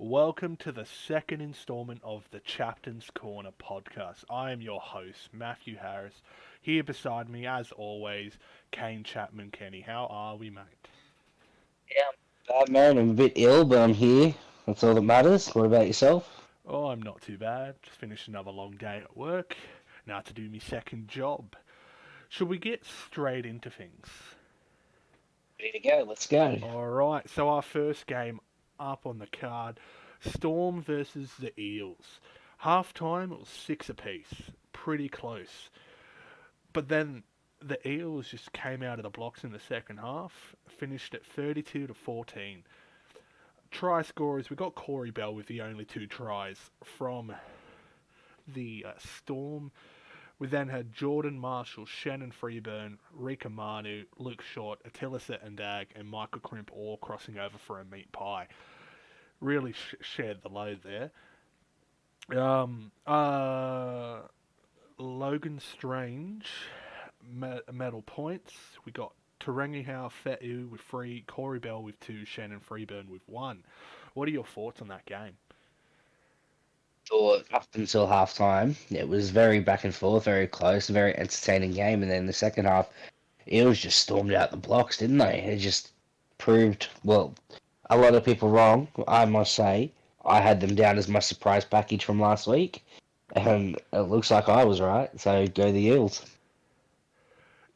Welcome to the second installment of the Chaptain's Corner podcast. I am your host, Matthew Harris. Here beside me, as always, Kane Chapman Kenny. How are we, mate? Yeah, bad man. I'm a bit ill, but I'm here. That's all that matters. What about yourself? Oh, I'm not too bad. Just finished another long day at work. Now to do my second job. Should we get straight into things? Ready to go? Let's go. Alright, so our first game up on the card, Storm versus the Eels. Half time, it was six apiece. Pretty close. But then the Eels just came out of the blocks in the second half, finished at 32 to 14. Try scorers, we got Corey Bell with the only two tries from the Storm. We then had Jordan Marshall, Shannon Freeburn, Rika Manu, Luke Short, Attila Settendag, and Michael Crimp all crossing over for a meat pie. Really shared the load there. Um, uh, Logan Strange, medal points. We got Terengihau Fetu with three, Corey Bell with two, Shannon Freeburn with one. What are your thoughts on that game? Thought up until half time, it was very back and forth, very close, very entertaining game. And then the second half, Eels just stormed out the blocks, didn't they? It just proved, well, a lot of people wrong, I must say. I had them down as my surprise package from last week, and it looks like I was right. So go the Eels.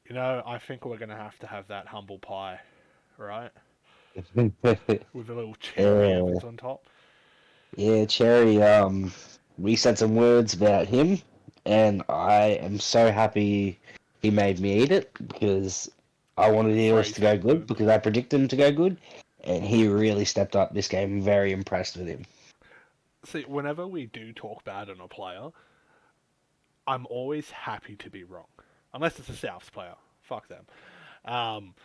You know, I think we're going to have that humble pie, right? With a little cherry Yeah. Evans on top. Yeah, Cherry, we said some words about him, and I am so happy he made me eat it because I wanted Eels to Phrase go him good good. because I predicted him to go good, and he really stepped up this game. I'm very impressed with him. See, whenever we do talk bad on a player, I'm always happy to be wrong. Unless it's a Souths player. Fuck them. Um,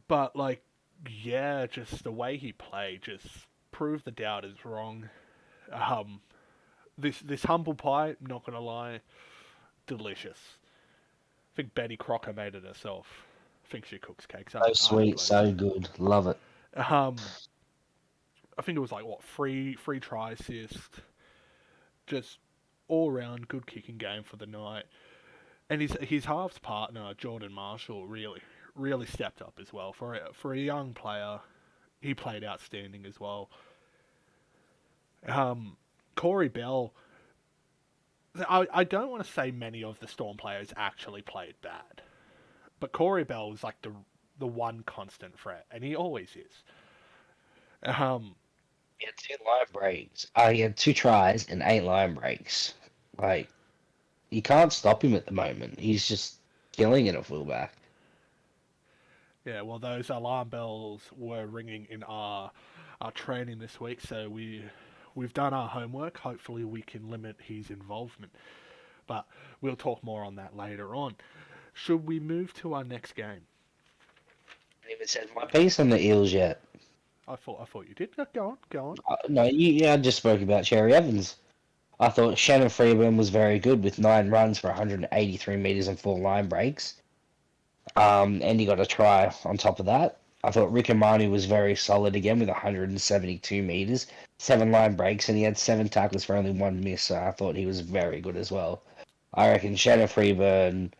but, like, yeah, just the way he played just proved the doubters wrong. Um, this humble pie, not gonna lie, delicious. I think Betty Crocker made it herself. I think she cooks cakes. So Ask sweet, Bloody. so good. Love it. Um, I think it was like what three try assist, just all round good kicking game for the night. And his halves partner Jordan Marshall really stepped up as well for a young player. He played outstanding as well. Um, Corey Bell. I don't want to say many of the Storm players actually played bad, but Corey Bell was like the one constant threat, and he always is. Um, He had two line breaks. He had two tries and eight line breaks. Like, you can't stop him at the moment. He's just killing it at fullback. yeah, well, those alarm bells were ringing in our training this week, so we've done our homework. Hopefully, we can limit his involvement, but we'll talk more on that later on. Should we move to our next game? I haven't even said my piece on the Eels yet. I thought you did. Go on, go on. No, yeah, I just spoke about Cherry Evans. I thought Shannon Freeburn was very good with 9 runs for 183 meters and four line breaks. And he got a try on top of that. I thought Rick Amani was very solid again with 172 meters, seven line breaks, and he had seven tackles for only one miss. So I thought he was very good as well. I reckon Shannon Freeburn,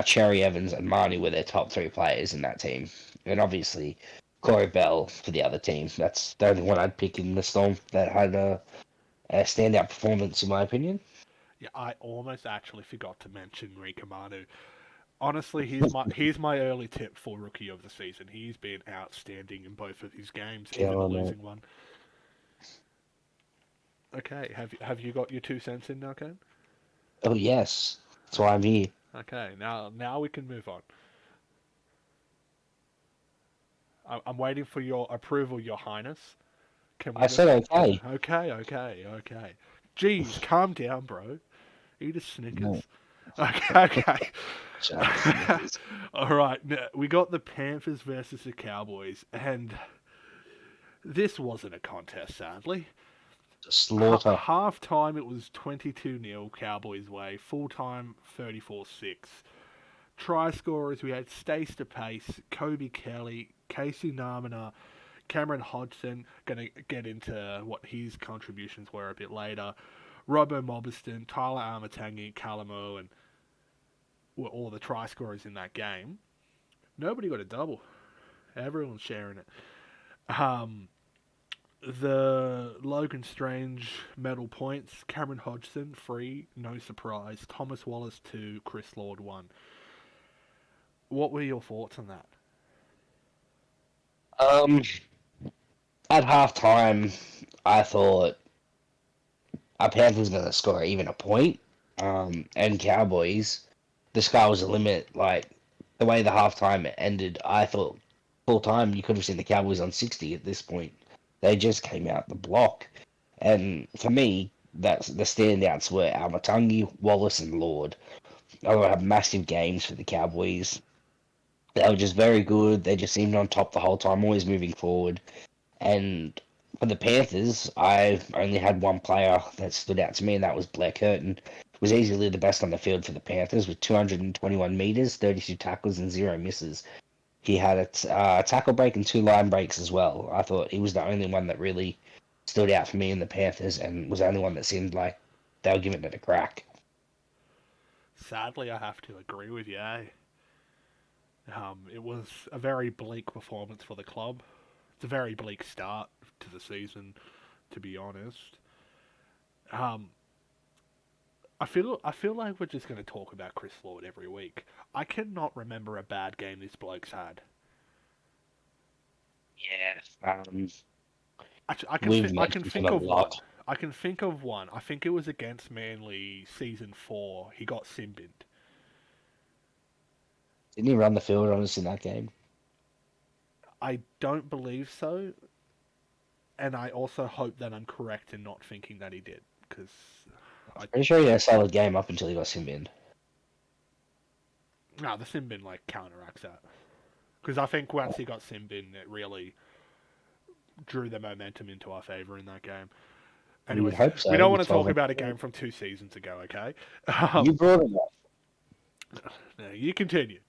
Cherry Evans, and Marnie were their top three players in that team. And obviously, Corey Bell for the other team. That's the only one I'd pick in the Storm that had a standout performance, in my opinion. Yeah, I almost actually forgot to mention Rika Manu. Honestly, he's my early tip for rookie of the season. He's been outstanding in both of his games, even the Killing it. losing one. Okay, have you got your 2 cents in now, Ken? Oh yes, that's why I'm here. Okay, now we can move on. I'm waiting for your approval, Your Highness. Can we I go? said okay. Okay. Jeez, calm down, bro. Eat a No, Snickers. Okay. just Snickers. All right. Now, we got the Panthers versus the Cowboys, and this wasn't a contest, sadly. Slaughter. Half time, it was 22-0 Cowboys' way. Full time, 34-6. Try scorers, we had Stace DePace, Kobe Kelly, Casey Namina, Cameron Hodgson, going to get into what his contributions were a bit later. Robbo Mobiston, Tyler Armatangi, Calamo, and were all the try scorers in that game. Nobody got a double. Everyone's sharing it. Um, the Logan Strange medal points, Cameron Hodgson, 3, no surprise. Thomas Wallace, 2, Chris Lord, 1. What were your thoughts on that? Um, at halftime, I thought our Panthers going to score even a point. And Cowboys, the sky was the limit. Like the way the halftime ended, I thought full time you could have seen the Cowboys on 60 at this point. They just came out the block, and for me, that's the standouts were Almatangi, Wallace, and Lord. They have massive games for the Cowboys. They were just very good. They just seemed on top the whole time, always moving forward. And for the Panthers, I only had one player that stood out to me, and that was Blair Curtin. Was easily the best on the field for the Panthers with 221 meters, 32 tackles, and 0 misses. He had a tackle break and 2 line breaks as well. I thought he was the only one that really stood out for me in the Panthers, and was the only one that seemed like they were giving it a crack. Sadly, I have to agree with you. It was a very bleak performance for the club. It's a very bleak start to the season, to be honest. Um, I feel like we're just going to talk about Chris Lord every week. I cannot remember a bad game this bloke's had. Yeah, Actually, we've I can mentioned him think a of one. lot. I can think of one. I think it was against Manly season 4. He got sin binned. Didn't he run the field on us in that game? I don't believe so, and I also hope that I'm correct in not thinking that he did, because I Pretty sure he had a solid game up until he got sin binned. no, the sin bin like counteracts that. Because I think once he got sin bin, it really drew the momentum into our favour in that game. We would Anyways, hope we so. don't With want to talk 12 about a game from 2 seasons ago, okay? You brought him up. No, you continue.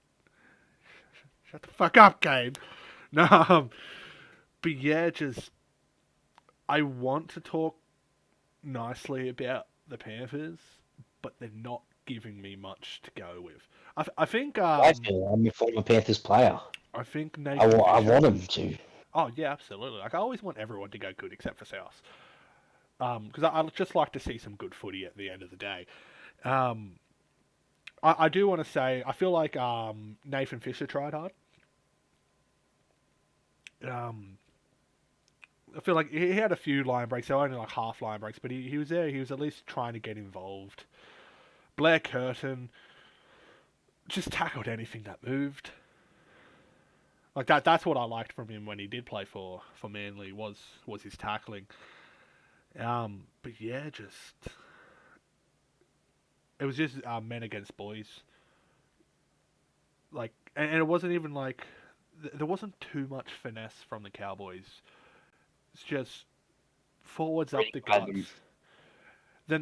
Shut the fuck up, Gabe. No, but yeah, just I want to talk nicely about the Panthers, but they're not giving me much to go with. I think I feel I'm a former Panthers player. I think I, Nathan wa- I Fisher. want him to. Oh yeah, absolutely. Like I always want everyone to go good except for South. Because I just like to see some good footy at the end of the day. Um, I do want to say I feel like Nathan Fisher tried hard. Um, I feel like he had a few line breaks. They were only like half line breaks, but he was there. He was at least trying to get involved. Blair Curtin just tackled anything that moved. Like that's what I liked from him when he did play for Manly was his tackling. But yeah, just it was just men against boys. Like, and it wasn't even like there wasn't too much finesse from the Cowboys. It's just forwards up Really the glad guts. Then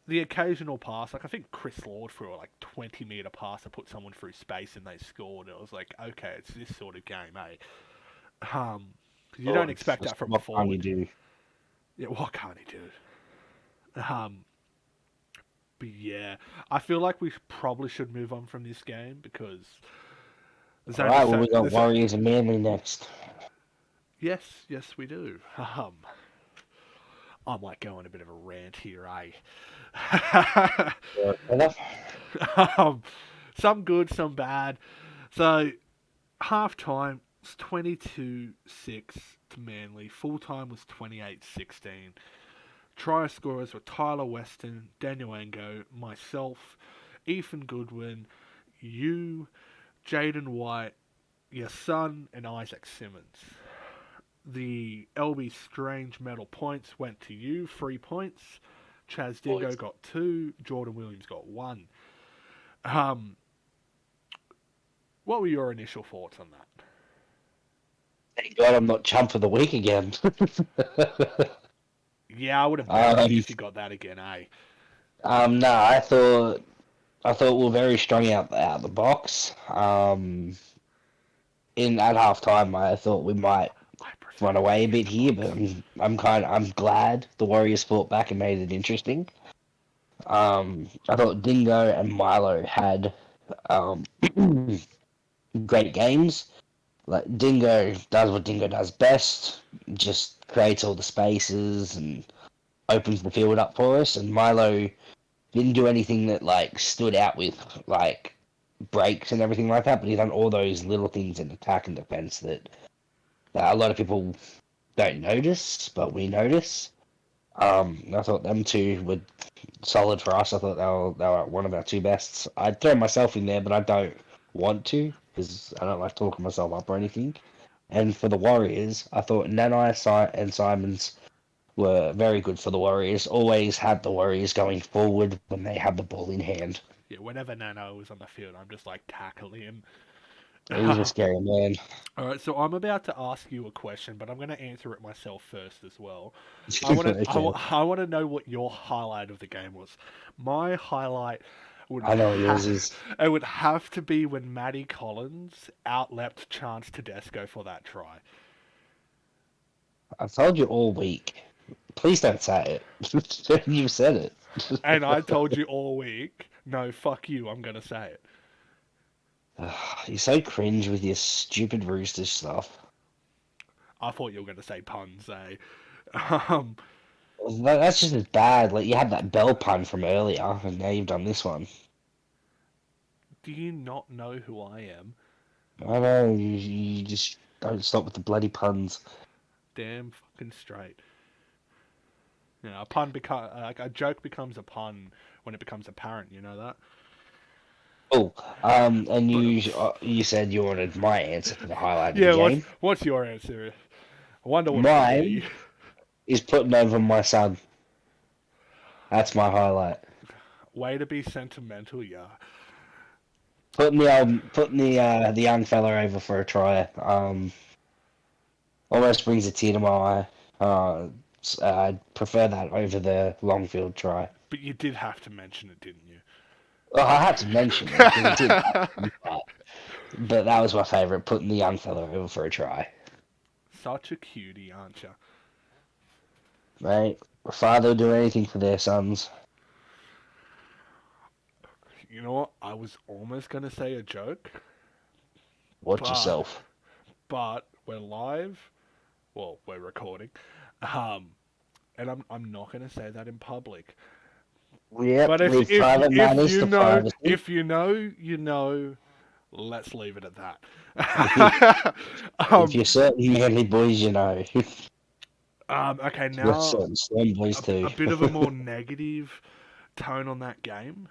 the occasional pass, like I think Chris Lord threw a like 20-meter pass to put someone through space and they scored. It was like, okay, it's this sort of game, eh? 'Cause you don't expect that from a What can you forward. do? Yeah, what can't he do? Um, but yeah, I feel like we probably should move on from this game because there's All only right, well, so we got there's Warriors and Manly next. yes we do. I might go on a bit of a rant here, eh? Enough. um, some good, some bad. So half time was 22-6 to Manly. Full time was 28-16. Try scorers were Tyler Weston, Daniel Ango, myself, Ethan Goodwin, you, Jaden White, your son, and Isaac Simmons. The LB Strange medal points went to you, 3 points. Chaz Dingo got 2, Jordan Williams got 1. Um, what were your initial thoughts on that? Thank God I'm not chump of the week again. Yeah, I would have backed um, you if you got that again, eh? no, I thought we were very strong out the box. In at halftime, I thought we might run away a bit here, but I'm glad the Warriors fought back and made it interesting. I thought Dingo and Milo had um, great games. Like Dingo does what Dingo does best, just creates all the spaces and opens the field up for us. And Milo didn't do anything that like stood out with like breaks and everything like that, but he done all those little things in attack and defense that a lot of people don't notice, but we notice. I thought them two were solid for us. I thought they were one of our two bests. I'd throw myself in there, but I don't want to because I don't like talking myself up or anything. And for the Warriors, I thought Nanai and Simons were very good for the Warriors. Always had the Warriors going forward when they had the ball in hand. Yeah, whenever Nano was on the field, I'm just like tackling him. He's a scary man. All right, so I'm about to ask you a question, but I'm going to answer it myself first as well. I want to Okay. I want to know what your highlight of the game was. My highlight would I know what yours is. it would have to be when Matty Collins outleapt Chance Tedesco for that try. I've told you all week. Please don't say it. You've said it. And I told you all week, no, fuck you, I'm going to say it. You're so cringe with your stupid rooster stuff. I thought you were going to say puns, eh? Um, That's just as bad. Like you had that bell pun from earlier, and now you've done this one. do you not know who I am? I know you just don't stop with the bloody puns. Damn fucking straight. You know, a pun like a joke becomes a pun when it becomes apparent. You know that. Oh, and But you said you wanted my answer for the highlight of the yeah, game. what's your answer? I wonder what it'll be. Mine is putting over my son. That's my highlight. Way to be sentimental, yeah. Putting the young fella over for a try. Almost brings a tear to my eye. I'd prefer that over the long field try. But you did have to mention it, didn't you? Well, I had to mention it because it did happen, but that was my favourite, putting the young fella over for a try. Such a cutie, aren't you? Mate, a father will do anything for their sons. You know what? I was almost gonna say a joke, Watch but yourself. we're live. Well, we're recording. Um, and I'm not gonna say that in public. Yep, But if leave if private if matters you to know privacy. if you know you know, let's leave it at If that. um, you're certain manly boys, you know. okay, You're now certain slim boys too. a bit of a more negative tone on that game.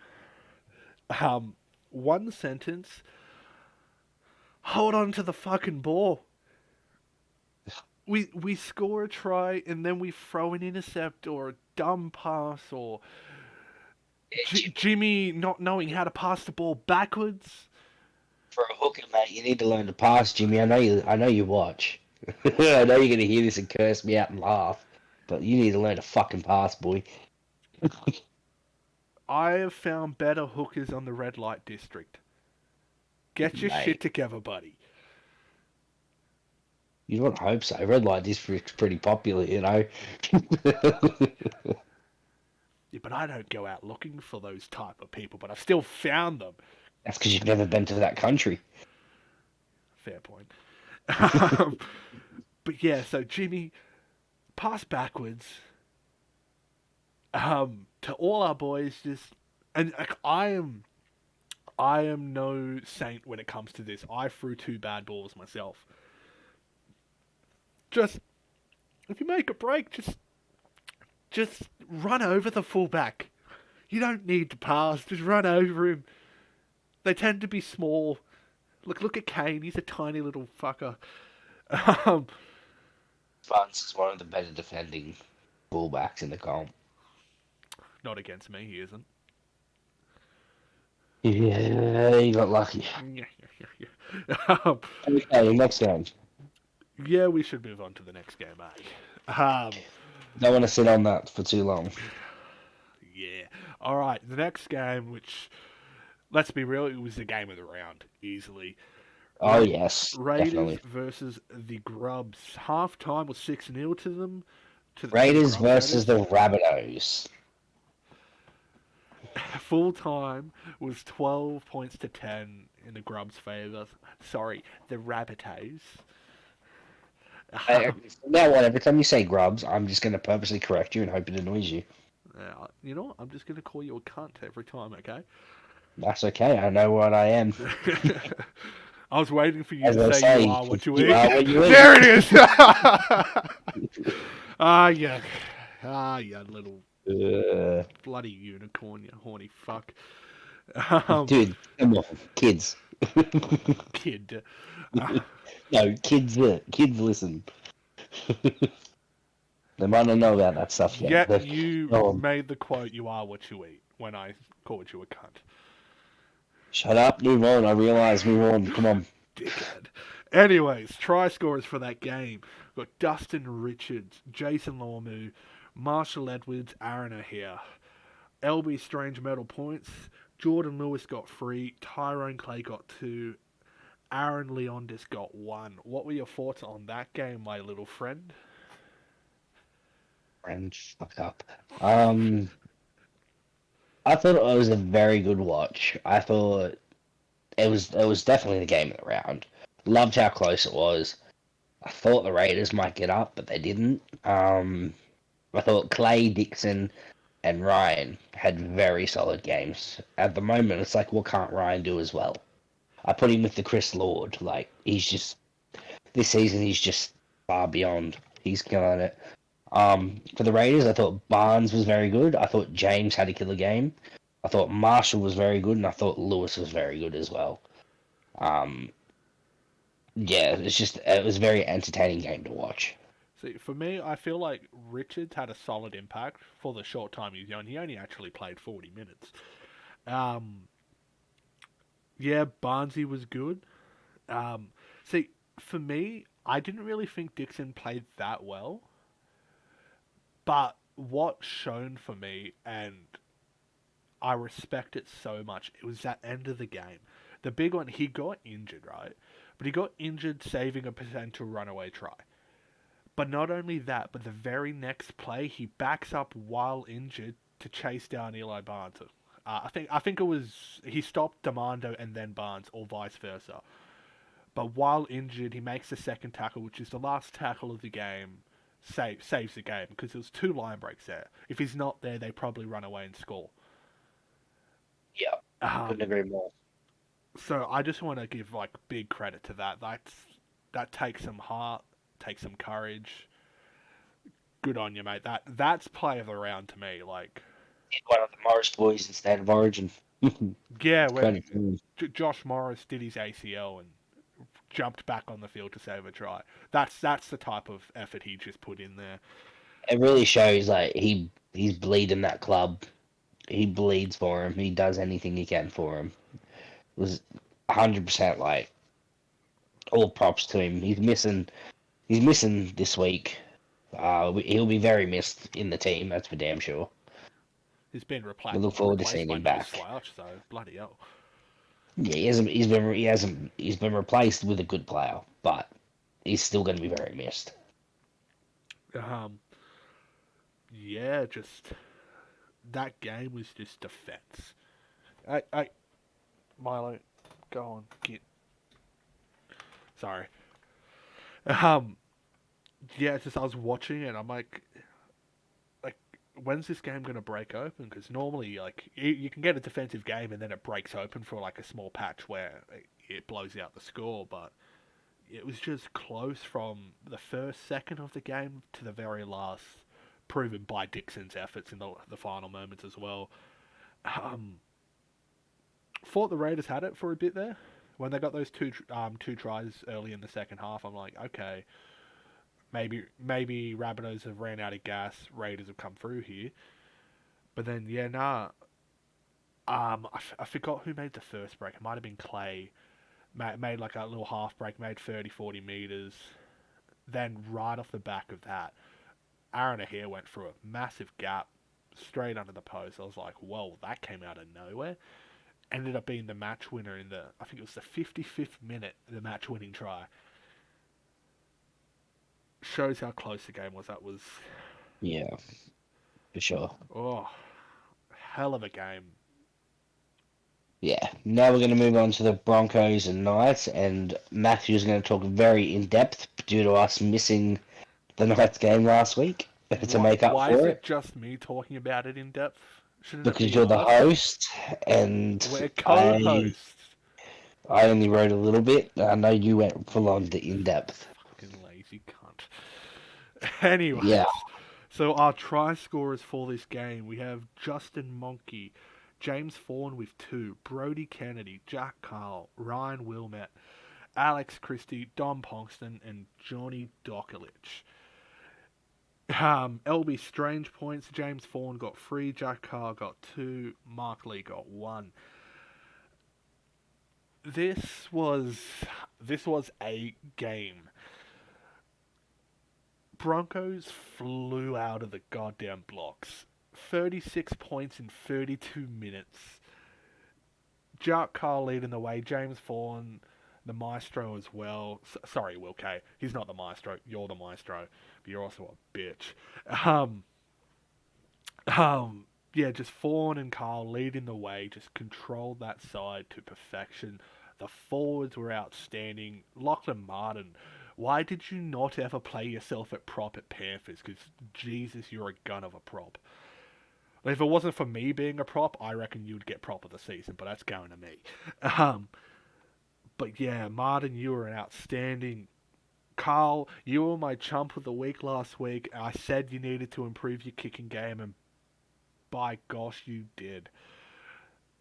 One sentence. Hold on to the fucking ball. We score a try and then we throw an intercept or a dumb pass or Jimmy not knowing how to pass the ball backwards. For a hooker, mate, you need to learn to pass, Jimmy. I know you watch. I know you're gonna hear this and curse me out and laugh, but you need to learn to fucking pass, boy. I have found better hookers on the red light district. Get your shit Mate, together, buddy. you don't hope so. Red light district's pretty popular, you know. Yeah, but I don't go out looking for those type of people, but I've still found them. That's because you've never been to that country. Fair point. um, but yeah, so Jimmy, pass backwards. To all our boys, just and like, I am no saint when it comes to this. I threw two bad balls myself. Just if you make a break, just run over the fullback. You don't need to pass. Just run over him. They tend to be small. Look at Kane. He's a tiny little fucker. Um, France is one of the better defending fullbacks in the comp. not against me, he isn't. Yeah, you got lucky. Yeah, yeah, yeah, yeah. Okay, next game. Yeah, we should move on to the next game, eh? Don't want to sit on that for too long. Yeah. All right, the next game, which let's be real, it was the game of the round, easily. Oh Ra- yes, Raiders definitely. versus the Grubs. Half time was 6-0 to them, to the Raiders Grubs, that versus is. the Rabbitohs. Full time was 12 points to 10 in the Grubs' favour. Sorry, the Rabbitohs. From now on, every time you say grubs, I'm just going to purposely correct you and hope it annoys you. You know what? I'm just going to call you a cunt every time, okay? That's okay. I know what I am. I was waiting for you As to I say you say, are what you you eat. are what you eat. There it is! Ah, yeah. Ah, yeah, little Uh, bloody unicorn, you horny fuck. dude, come on, kids. Kid. Uh, No, kids. Kids, listen. They might not know about that stuff yet. yet But you go on. made the quote, you are what you eat, when I called you a cunt. Shut up. Move on. I realise. Move on. Come on. Dickhead. Anyways, try scorers for that game. We've got Dustin Richards, Jason Lormu, Marshall Edwards, Aaron O'Hare. LB Strange medal points. Jordan Lewis got 3. Tyrone Clay got 2. Aaron Leondis got 1. What were your thoughts on that game, my little friend? Friend, fuck up. Um, I thought it was a very good watch. I thought it was definitely the game of the round. Loved how close it was. I thought the Raiders might get up, but they didn't. I thought Clay, Dixon, and Ryan had very solid games. At the moment, it's like, what can't Ryan do as well? I put him with the Chris Lord. Like, he's just, this season, he's just far beyond. He's killing it. For the Raiders, I thought Barnes was very good. I thought James had a killer game. I thought Marshall was very good, and I thought Lewis was very good as well. Um, yeah, it was a very entertaining game to watch. See, for me, I feel like Richards had a solid impact for the short time he was on. He only actually played 40 minutes. Um, yeah, Barnesy was good. Um, see, for me, I didn't really think Dixon played that well. But what shown for me, and I respect it so much, it was that end of the game. The big one, he got injured, right? But he got injured saving a potential runaway try. But not only that, but the very next play, he backs up while injured to chase down Eli Barnes. I think it was he stopped Demando and then Barnes, or vice versa. But while injured, he makes the second tackle, which is the last tackle of the game. Saves the game because there was 2 line breaks there. If he's not there, they probably run away and score. Yeah, couldn't Um, agree more. so I just want to give like big credit to that. That takes some heart, takes some courage. Good on you, mate. That's play of the round to me. Like, One of the Morris boys in State of Origin. yeah, Credit when to him. Josh Morris did his ACL and jumped back on the field to save a try. That's the type of effort he just put in there. It really shows like he's bleeding that club. He bleeds for him. He does anything he can for him. It was 100% like all props to him. He's missing this week. He'll be very missed in the team. That's for damn sure. He's been We look forward to replaced seeing by him no back. slouch, so bloody hell. Yeah, he's been replaced with a good player, but he's still going to be very missed. Um, yeah, just that game was just defense. I Milo, go on, get. Sorry. Um, yeah, it's just I was watching it. I'm like, when's this game gonna break open? Because normally, like, you can get a defensive game and then it breaks open for like a small patch where it blows out the score. But it was just close from the first second of the game to the very last, proven by Dixon's efforts in the final moments as well. Um, thought the Raiders had it for a bit there when they got those two tries early in the second half. I'm like, okay, maybe Rabbitohs have ran out of gas. Raiders have come through here, but then yeah, nah. I forgot who made the first break. It might have been Clay. Made like a little half break, made 30, 40 meters. Then right off the back of that, Aaron O'Hare went through a massive gap straight under the post. I was like, whoa, that came out of nowhere. ended up being the match winner in I think it was the 55th minute, the match winning try. Shows how close the game was. That was, Yeah, for sure. oh, hell of a game. Yeah. Now we're going to move on to the Broncos and Knights, and Matthew's going to talk very in depth due to us missing the Knights game last week to make up Why is for it it. just me talking about it in depth? Shouldn't it Because be you're the us? host, and We're I co-hosts. I only wrote a little bit. I know you went full on the in depth. Fucking lazy cunt. Yeah. Anyways, so our try scorers for this game, we have Justin Monkey, James Fawn with 2, Brody Kennedy, Jack Carl, Ryan Wilmette, Alex Christie, Dom Pongston, and Johnny Dokulich. LB Strange points, James Fawn got 3, Jack Carl got 2, Mark Lee got 1. This was this was a game. Broncos flew out of the goddamn blocks. 36 points in 32 minutes. Jack Carl leading the way. James Vaughan, the maestro as well. Sorry, Will K. He's not the maestro. You're the maestro. But you're also a bitch. Um, yeah, just Vaughan and Carl leading the way. Just controlled that side to perfection. The forwards were outstanding. Lachlan Martin, why did you not ever play yourself at prop at Panthers? Because, Jesus, you're a gun of a prop. If it wasn't for me being a prop, I reckon you'd get prop of the season, but that's going to me. Um, but yeah, Martin, you were an outstanding. Carl, you were my chump of the week last week. I said you needed to improve your kicking game, and by gosh, you did.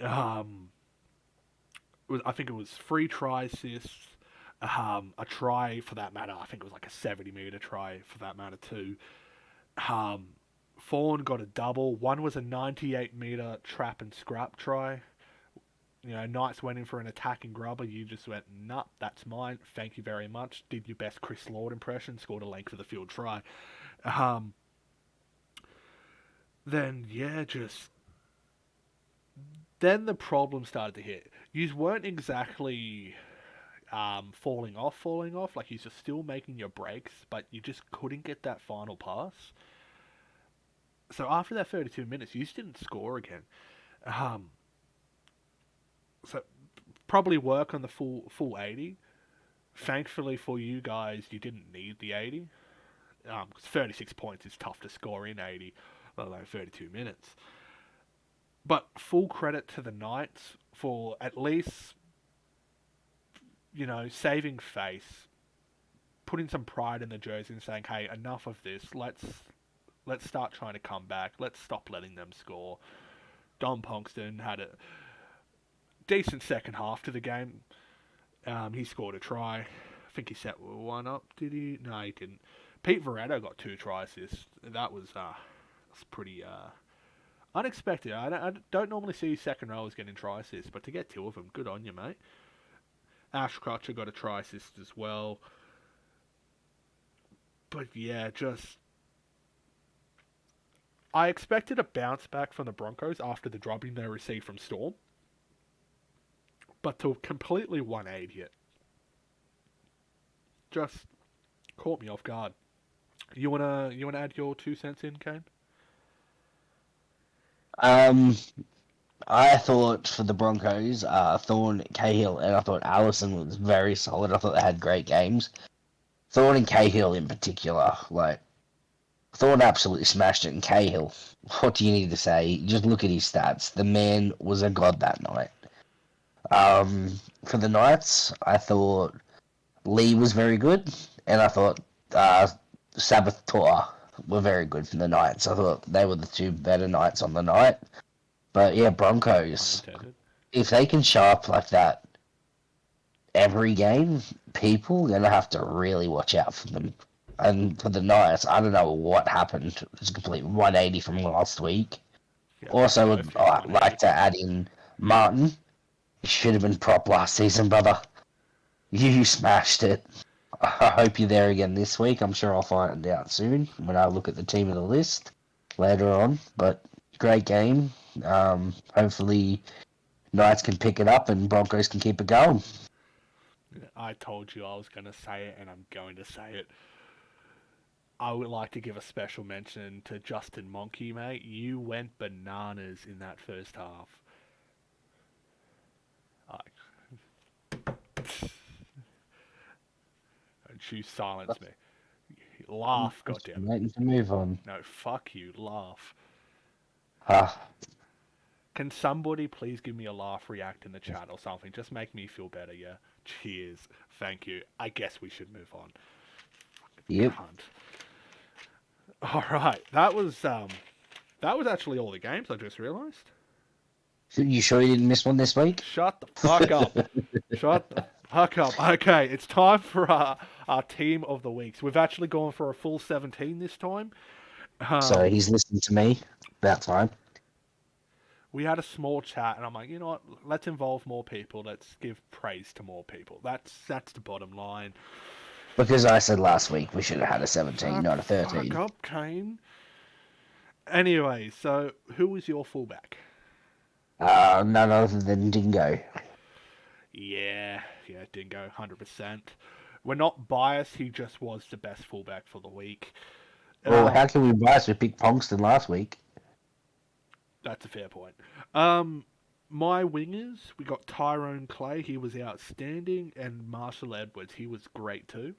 Um, I think it was 3 try assists, a try for that matter. I think it was like a 70-meter try for that matter too. Um, Fawn got a double. One was a 98-meter trap and scrap try. You know, Knights went in for an attacking grubber. You just went, nah, that's mine. Thank you very much. Did your best Chris Lord impression. Scored a length of the field try. Um, then, yeah, just... Then the problem started to hit. You weren't exactly falling off. Like, you're still making your breaks, but you just couldn't get that final pass. So after that 32 minutes, you just didn't score again. So probably work on the full 80. Thankfully for you guys, you didn't need the 80. 'Cause 36 points is tough to score in 80, let alone 32 minutes. But full credit to the Knights for at least, you know, saving face, putting some pride in the jersey and saying, hey, enough of this. Let's start trying to come back. Let's stop letting them score. Don Pongston had a decent second half to the game. He scored a try. I think he set one up, did he? No, he didn't. Pete Veretto got 2 try assists. That was pretty unexpected. I don't normally see second rowers getting try assists, but to get 2 of them, good on you, mate. Ash Crutcher got a try assist as well. But yeah, just... I expected a bounce back from the Broncos after the drubbing they received from Storm. But to completely 180 it just caught me off guard. You wanna add your 2 cents in, Kane? Um, I thought for the Broncos, Thorne, Cahill, and I thought Allison was very solid. I thought they had great games. Thorne and Cahill in particular, like Thorne absolutely smashed it. And Cahill, what do you need to say? Just look at his stats. The man was a god that night. For the Knights, I thought Lee was very good, and I thought Sabbath Torah were very good for the Knights. I thought they were the 2 better Knights on the night. But yeah, Broncos, Unintended. if they can show up like that every game, people are going to have to really watch out for them. And for the Knights, I don't know what happened. It was a complete 180 from last week. Yeah, Also, both would hit 180. like to add in Martin. You should have been prop last season, brother. You smashed it. I hope you're there again this week. I'm sure I'll find out soon when I look at the team of the list later on. But great game. Hopefully Knights can pick it up and Broncos can keep it going. I told you I was going to say it, and I'm going to say it. I would like to give a special mention to Justin Monkey, mate. You went bananas in that first half. Don't you silence me. Laugh, I'm just goddammit. waiting to move on. No, fuck you, laugh. Ah, Can somebody please give me a laugh react in the chat or something? Just make me feel better, yeah? Cheers. Thank you. I guess we should move on. yep. Cunt. Alright, that was actually all the games, I just realised. You sure you didn't miss one this week? Shut the fuck up. Shut the fuck up. Okay, it's time for our team of the weeks. We've actually gone for a full 17 this time. So he's listening to me. About time. We had a small chat, and I'm like, you know what? Let's involve more people. Let's give praise to more people. That's the bottom line. Because I said last week we should have had a 17, Shut not a the 13. fuck up, Kane. Anyway, so who was your fullback? None other than Dingo. Yeah, Dingo, 100%. We're not biased. He just was the best fullback for the week. Well, how can we bias? We picked Ponkston last week. That's a fair point. My wingers, we got Tyrone Clay. He was outstanding, and Marshall Edwards. He was great too.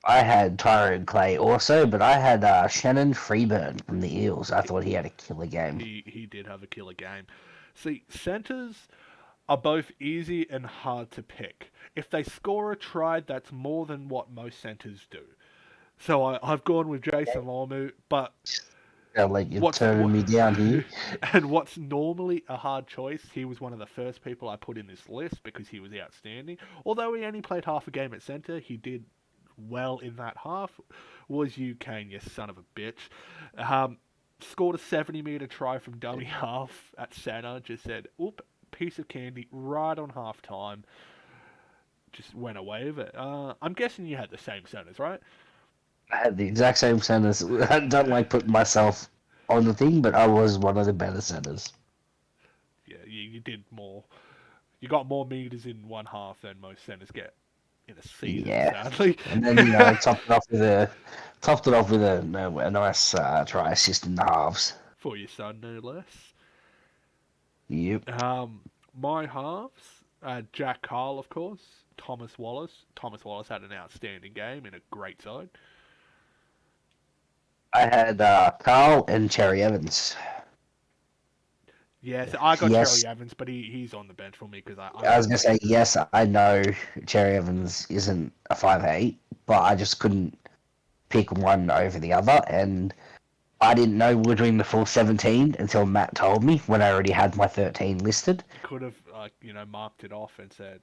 I had Tyrone Clay also, but I had Shannon Freeburn from the Eels. I thought he had a killer game. He did have a killer game. See, centres are both easy and hard to pick. If they score a try, that's more than what most centres do. So I've gone with Jason Lomu, but You're turning me down here. and what's normally a hard choice, he was one of the first people I put in this list because he was outstanding. Although he only played half a game at centre, he did well in that half. Was you, Kane, you son of a bitch. Scored a 70-metre try from dummy half at centre. Just said, oop, piece of candy right on half time. Just went away with it. I'm guessing you had the same centres, right? I had the exact same centers. I don't like putting myself on the thing, but I was one of the better centers. Yeah, you did more. You got more meters in one half than most centers get in a season, sadly. And then topped it off with a nice try assist in the halves. For your son, no less. Yep. My halves, Jack Carl, of course. Thomas Wallace. Thomas Wallace had an outstanding game in a great side. I had Carl and Cherry Evans. Yes, I got Cherry Evans, but he's on the bench for me because I was going to say, yes, I know Cherry Evans isn't a 5'8", but I just couldn't pick one over the other, and I didn't know we were doing the full 17 until Matt told me when I already had my 13 listed. Could have, marked it off and said,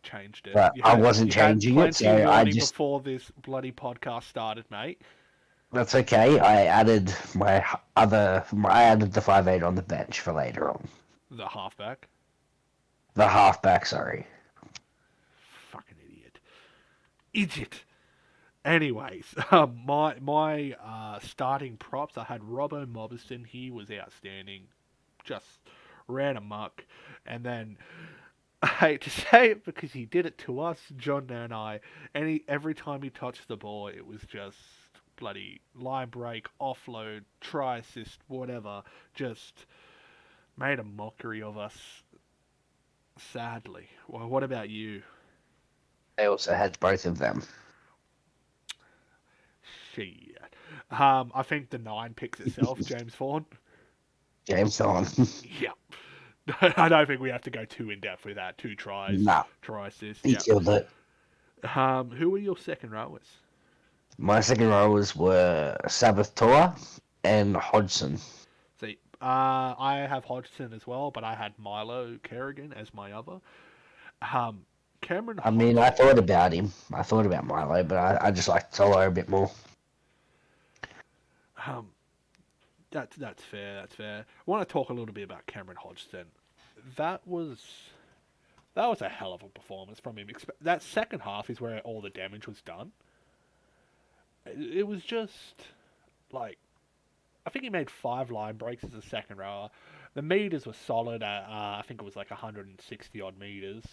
changed it. But I wasn't changing it, so I just... before this bloody podcast started, mate. That's okay. I added the 5'8" on the bench for later on. The halfback? The halfback, sorry. Fucking idiot. Anyways, my starting props, I had Robbo Mobberson. He was outstanding. Just ran amok. And then, I hate to say it because he did it to us, John and I. Every time he touched the ball, it was just bloody line break, offload, try assist, whatever. Just made a mockery of us. Sadly. Well, what about you? I also had both of them. Shit. I think the 9 picks itself, James Vaughan. James Vaughan. Yep. I don't think we have to go too in depth with that. 2 tries, nah. Try assist. He killed it. Who were your second rowers? My second rowers were Sabbath Tour and Hodgson. See, I have Hodgson as well, but I had Milo Kerrigan as my other. Cameron Hodgson, I mean, I thought about him. I thought about Milo, but I just like Solo a bit more. That's fair. I want to talk a little bit about Cameron Hodgson. That was a hell of a performance from him. That second half is where all the damage was done. It was just like I think he made 5 line breaks as a second rower. The meters were solid at, I think it was like 160 odd meters.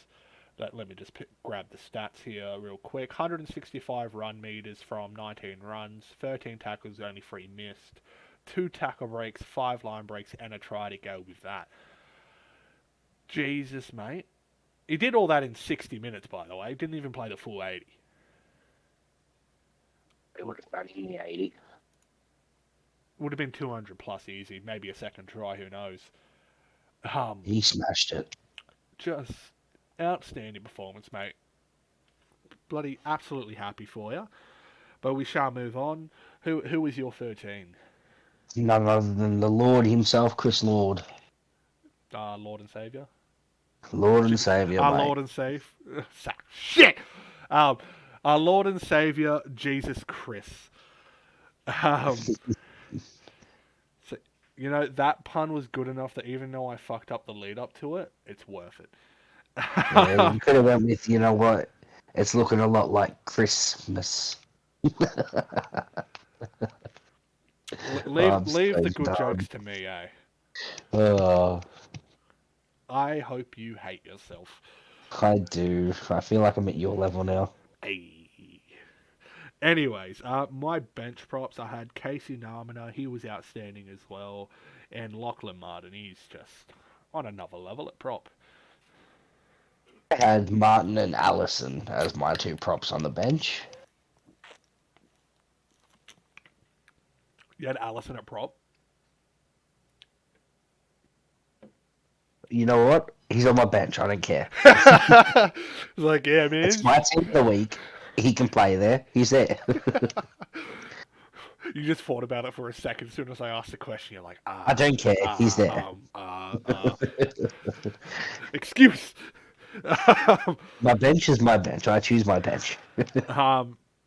Let me just grab the stats here real quick. 165 run meters from 19 runs, 13 tackles, only 3 missed, 2 tackle breaks, 5 line breaks, and a try to go with that. Jesus, mate. He did all that in 60 minutes, by the way. He didn't even play the full 80. It would have done in the 80. Would have been 200 plus easy. Maybe a second try, who knows. He smashed it. Just outstanding performance, mate. Bloody absolutely happy for you. But we shall move on. Who is your 13? None other than the Lord himself, Chris Lord. Lord and Saviour? Lord and Saviour, Our mate. Lord and Saviour. Shit! Our Lord and Saviour, Jesus Chris. Um, so, that pun was good enough that even though I fucked up the lead up to it, it's worth it. Yeah, you could have went with, you know what? It's looking a lot like Christmas. leave I'm leave so the good dumb. jokes to me, eh? Oh, I hope you hate yourself. I do. I feel like I'm at your level now. Hey. Anyways, my bench props, I had Casey Namina, he was outstanding as well, and Lachlan Martin, he's just on another level at prop. I had Martin and Allison as my 2 props on the bench. You had Allison at prop. You know what? He's on my bench. I don't care. Like, yeah, man. It's my team of the week. He can play there. He's there. You just thought about it for a second. As soon as I asked the question, you're like, I don't care. He's there. Excuse. My bench is my bench. I choose my bench.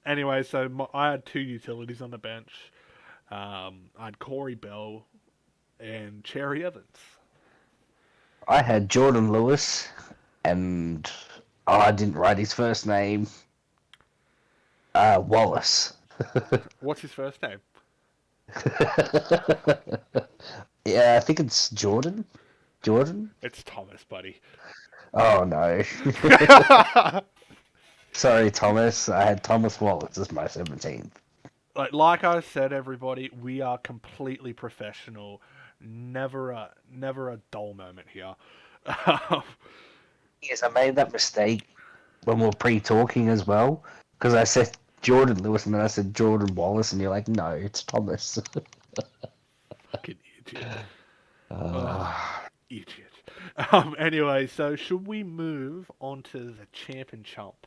Anyway, so I had 2 utilities on the bench. I had Corey Bell and Cherry Evans. I had Jordan Lewis, and I didn't write his first name. Wallace. What's his first name? Yeah, I think it's Jordan. Jordan? It's Thomas, buddy. Oh no. Sorry, Thomas. I had Thomas Wallace as my 17th. Like I said, everybody, we are completely professional. Never a dull moment here. Yes, I made that mistake when we were pre-talking as well, because I said Jordan Lewis and then I said Jordan Wallace, and you're like, no, it's Thomas. Fucking idiot. Uh, Idiot. Anyway, so should we move on to the champ and chump?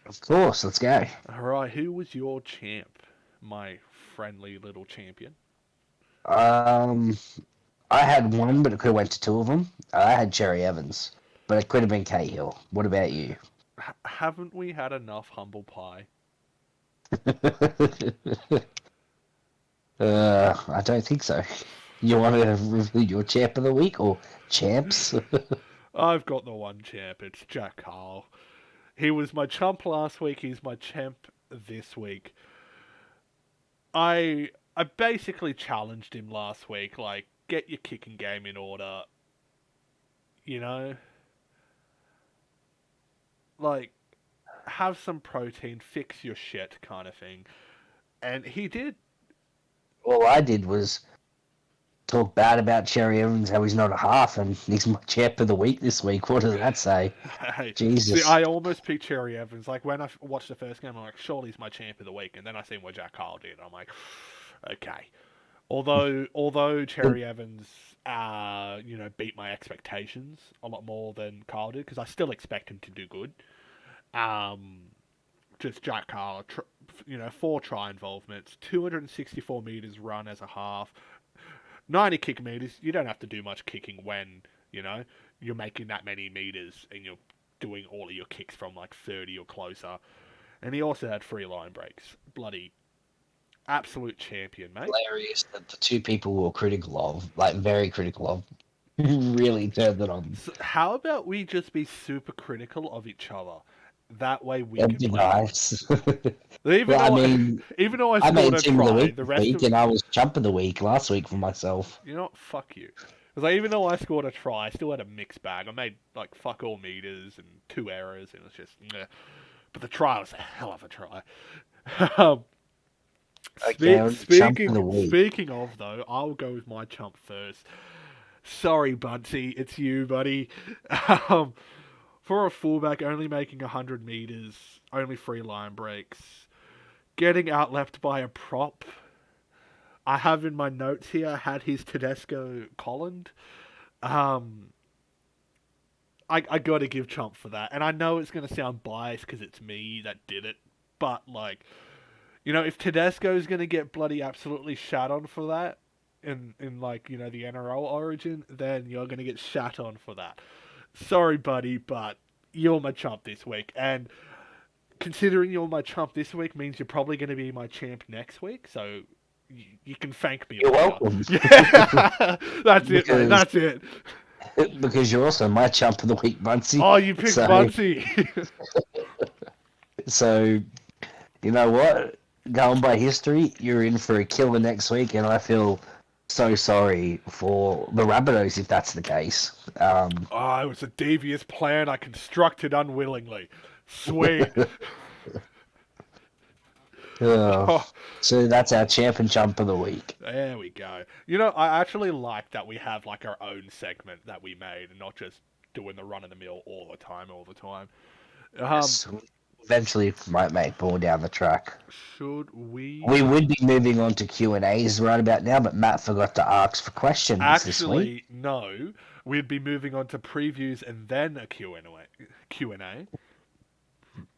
of course, let's go. Alright, who was your champ, my friendly little champion? Um, I had one, but it could have went to 2 of them. I had Cherry Evans, but it could have been Cahill. What about you? Haven't we had enough humble pie? I don't think so. You want to review your champ of the week or champs? I've got the one champ. It's Jack Carl. He was my chump last week. He's my champ this week. I basically challenged him last week. Like, get your kicking game in order. You know, like, have some protein, fix your shit, kind of thing. And he did. All I did was talk bad about Cherry Evans, how he's not a half, and he's my champ of the week this week. What does that say? Hey, Jesus. see, I almost picked Cherry Evans. Like, when I watched the first game, I'm like, surely he's my champ of the week. And then I seen what Jack Carl did. I'm like, okay. Although Cherry Evans, beat my expectations a lot more than Carl did, because I still expect him to do good. Just Jack Carl, 4 try involvements, 264 meters run as a half, 90 kick meters. You don't have to do much kicking when, you're making that many meters and you're doing all of your kicks from like 30 or closer. And he also had 3 line breaks. Bloody absolute champion, mate. Hilarious that the 2 people we were critical of, like very critical of, really turned it on. So how about we just be super critical of each other? That way we That'd can be play more. nice. Even Well, I though, mean, even though I I scored made a team of the try, week the this rest week, of and I was chump of the week last week for myself. you know what? Fuck you. Because like, even though I scored a try, I still had a mixed bag. I made like fuck all meters and 2 errors, and it was just. Meh. But the try was a hell of a try. um, Okay, chump of the week. speaking of though, I'll go with my chump first. Sorry, Bunsey, it's you, buddy. Um, for a fullback, only making 100 meters, only 3 line breaks, getting outleapt by a prop. I have in my notes here had his Tedesco Colland. Um, I got to give chump for that, and I know it's going to sound biased because it's me that did it, but like, if Tedesco's going to get bloody absolutely shat on for that, in like the NRL Origin, then you're going to get shat on for that. Sorry, buddy, but you're my chump this week, and considering you're my chump this week means you're probably going to be my champ next week, so you can thank me You're later. welcome. Yeah, that's it, mate. because That's it. because you're also my chump of the week, Muncie. Oh, you picked So Bunsey. so you know what? Going by history, you're in for a killer next week, and I feel so sorry for the Rabbitohs if that's the case. Oh, it was a devious plan I constructed unwillingly. Sweet. Oh, So that's our champ and chump of the week. there we go. I actually like that we have like our own segment that we made and not just doing the run of the mill all the time. Yes, eventually might make more down the track. Should we? We would be moving on to Q&As right about now, but Matt forgot to ask for questions this week. Actually, no. We'd be moving on to previews and then a Q&A.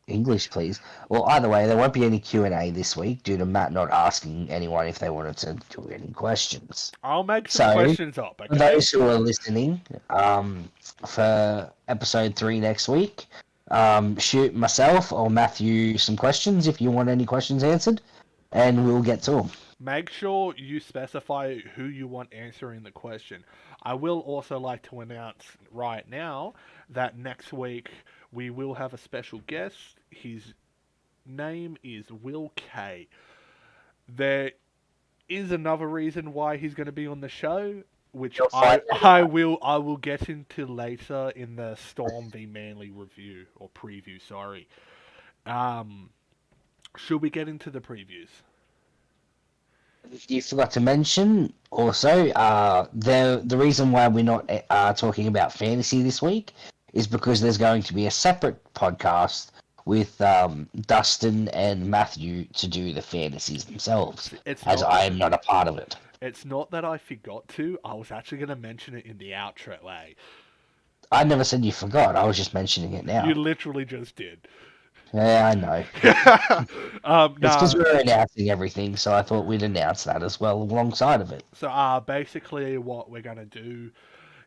English, please. Well, either way, there won't be any Q&A this week due to Matt not asking anyone if they wanted to do any questions. I'll make some questions up, okay? For those who are listening, for episode 3 next week, shoot myself or Matthew some questions if you want any questions answered, and we'll get to them. Make sure you specify who you want answering the question. I will also like to announce right now that next week we will have a special guest. His name is Will K. There is another reason why he's going to be on the show, which I will get into later in the Storm v Manly review or preview. Sorry. Should we get into the previews? You forgot to mention also the reason why we're not talking about fantasy this week is because there's going to be a separate podcast with Dustin and Matthew to do the fantasies themselves, I am not a part of it. It's not that I forgot to. I was actually going to mention it in the outro way. I never said you forgot. I was just mentioning it now. You literally just did. Yeah, I know. It's because we're announcing everything, so I thought we'd announce that as well alongside of it. So basically what we're going to do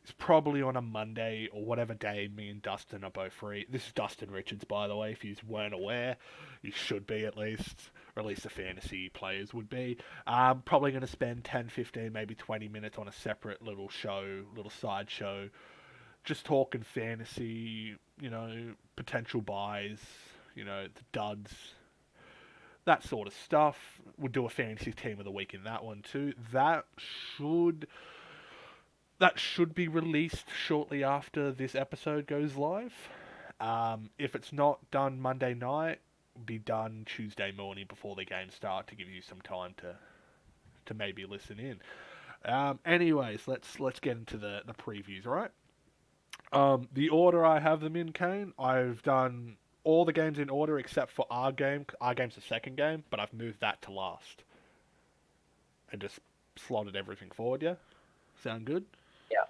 is probably on a Monday or whatever day me and Dustin are both free. This is Dustin Richards, by the way, if you weren't aware. You should be at least, or at least the fantasy players would be. Probably going to spend 10, 15, maybe 20 minutes on a separate little side show. Just talking fantasy, potential buys, the duds, that sort of stuff. We'll do a fantasy team of the week in that one too. That should be released shortly after this episode goes live. If it's not done Monday night, it'll be done Tuesday morning before the game start to give you some time to maybe listen in. Anyways, let's get into the previews, all right? The order I have them in, Kane, I've done all the games in order except for our game. Our game's the second game, but I've moved that to last. And just slotted everything forward, yeah? Sound good? Yeah.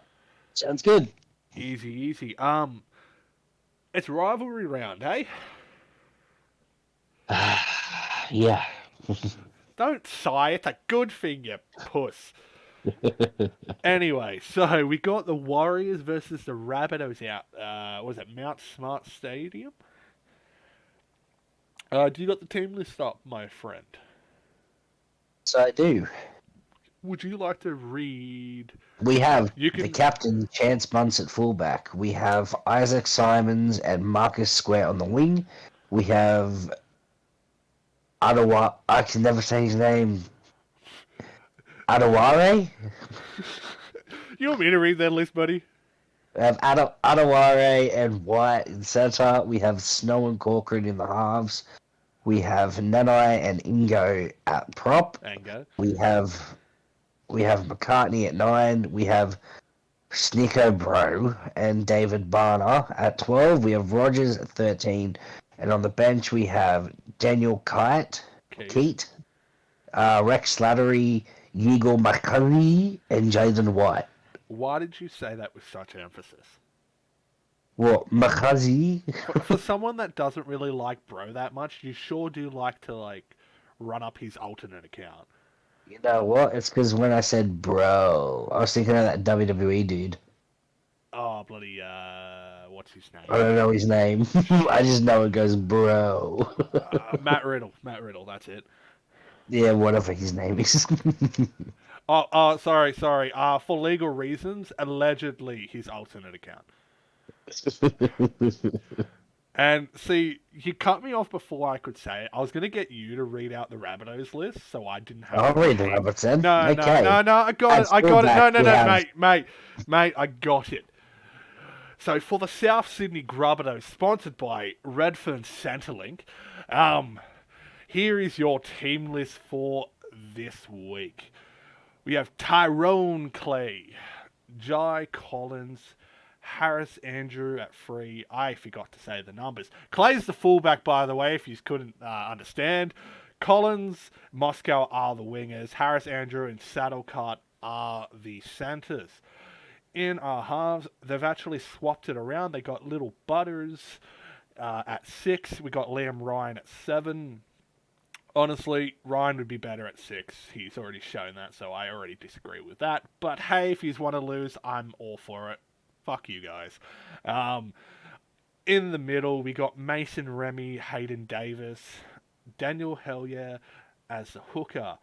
Sounds good. Easy. It's rivalry round, eh? Yeah. Don't sigh, it's a good thing, you puss. Anyway, so we got the Warriors versus the Rabbitohs out. Was it Mount Smart Stadium? Do you got the team list up, my friend? So I do. Would you like to read? We have You the can. captain, Chance Bunce at fullback. We have Isaac Simons and Marcus Square on the wing. We have Adawa. I can never say his name. Adaware. You want me to read that list, buddy? We have Adaware and White in centre. We have Snow and Corcoran in the halves. We have Nanai and Ingo at prop. Ango. We have McCartney at 9. We have Snicko Bro and David Barner at 12. We have Rogers at 13. And on the bench, we have Daniel Keith. Keat, Rex Slattery, Yigor McCurry, and Jaden White. Why did you say that with such emphasis? What, McCuzzy? For someone that doesn't really like Bro that much, you sure do like to run up his alternate account. You know what? It's because when I said bro, I was thinking of that WWE dude. Oh bloody what's his name? I don't know his name. I just know it goes bro. Matt Riddle. Matt Riddle. That's it. Yeah, whatever his name is. Sorry. For legal reasons, allegedly his alternate account. And see, you cut me off before I could say it. I was going to get you to read out the Rabbitohs list, so I didn't have I'll to read the repeat. rabbits then. No. Okay. I got it. At I got it. No, fullback, we have mate. I got it. So for the South Sydney Rabbitohs, sponsored by Redfern Centrelink, here is your team list for this week. We have Tyrone Clay, Jai Collins, Harris Andrew at 3. I forgot to say the numbers. Clay's the fullback, by the way, if you couldn't understand. Collins, Moscow are the wingers. Harris Andrew and Saddlecart are the centres. In our halves, they've actually swapped it around. They got Little Butters at 6. We got Liam Ryan at 7. Honestly, Ryan would be better at 6. He's already shown that, so I already disagree with that. But hey, if you want to lose, I'm all for it. Fuck you guys. In the middle, we got Mason Remy, Hayden Davis, Daniel Hellier as the hooker.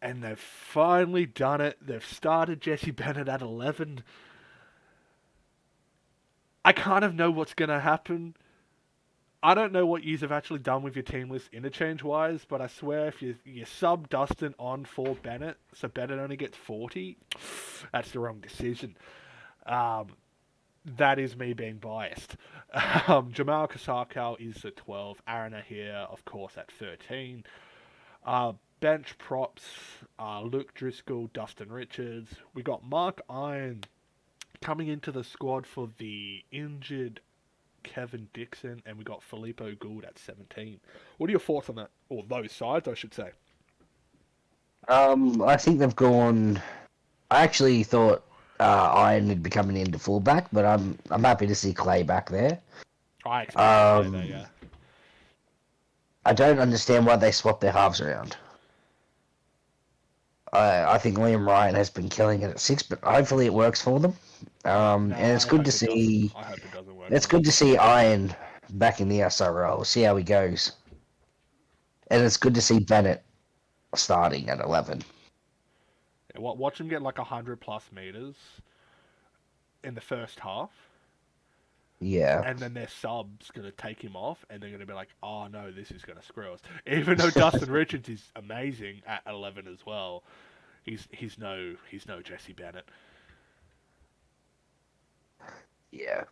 And they've finally done it. They've started Jesse Bennett at 11. I kind of know what's going to happen. I don't know what yous have actually done with your team list interchange-wise, but I swear if you sub Dustin on for Bennett, so Bennett only gets 40, that's the wrong decision. That is me being biased. Jamal Kasakal is at 12. Aaron Ahir, of course, at 13. Bench props, Luke Driscoll, Dustin Richards. We got Mark Iron coming into the squad for the injured Kevin Dixon, and we got Filippo Gould at 17. What are your thoughts on that? Or those sides, I should say. I think they've gone. I actually thought Iron would be coming into fullback, but I'm happy to see Clay back there. I expect to say that, yeah. I don't understand why they swapped their halves around. I think Liam Ryan has been killing it at 6, but hopefully it works for them. And it's good to see. I hope it doesn't work. It's good to see Iron back in the SRL. We'll see how he goes. And it's good to see Bennett starting at 11. Yeah, watch him get like 100 plus meters in the first half. Yeah. And then their sub's going to take him off, and they're going to be like, oh no, this is going to screw us. Even though Dustin Richards is amazing at 11 as well, he's no Jesse Bennett. Yeah.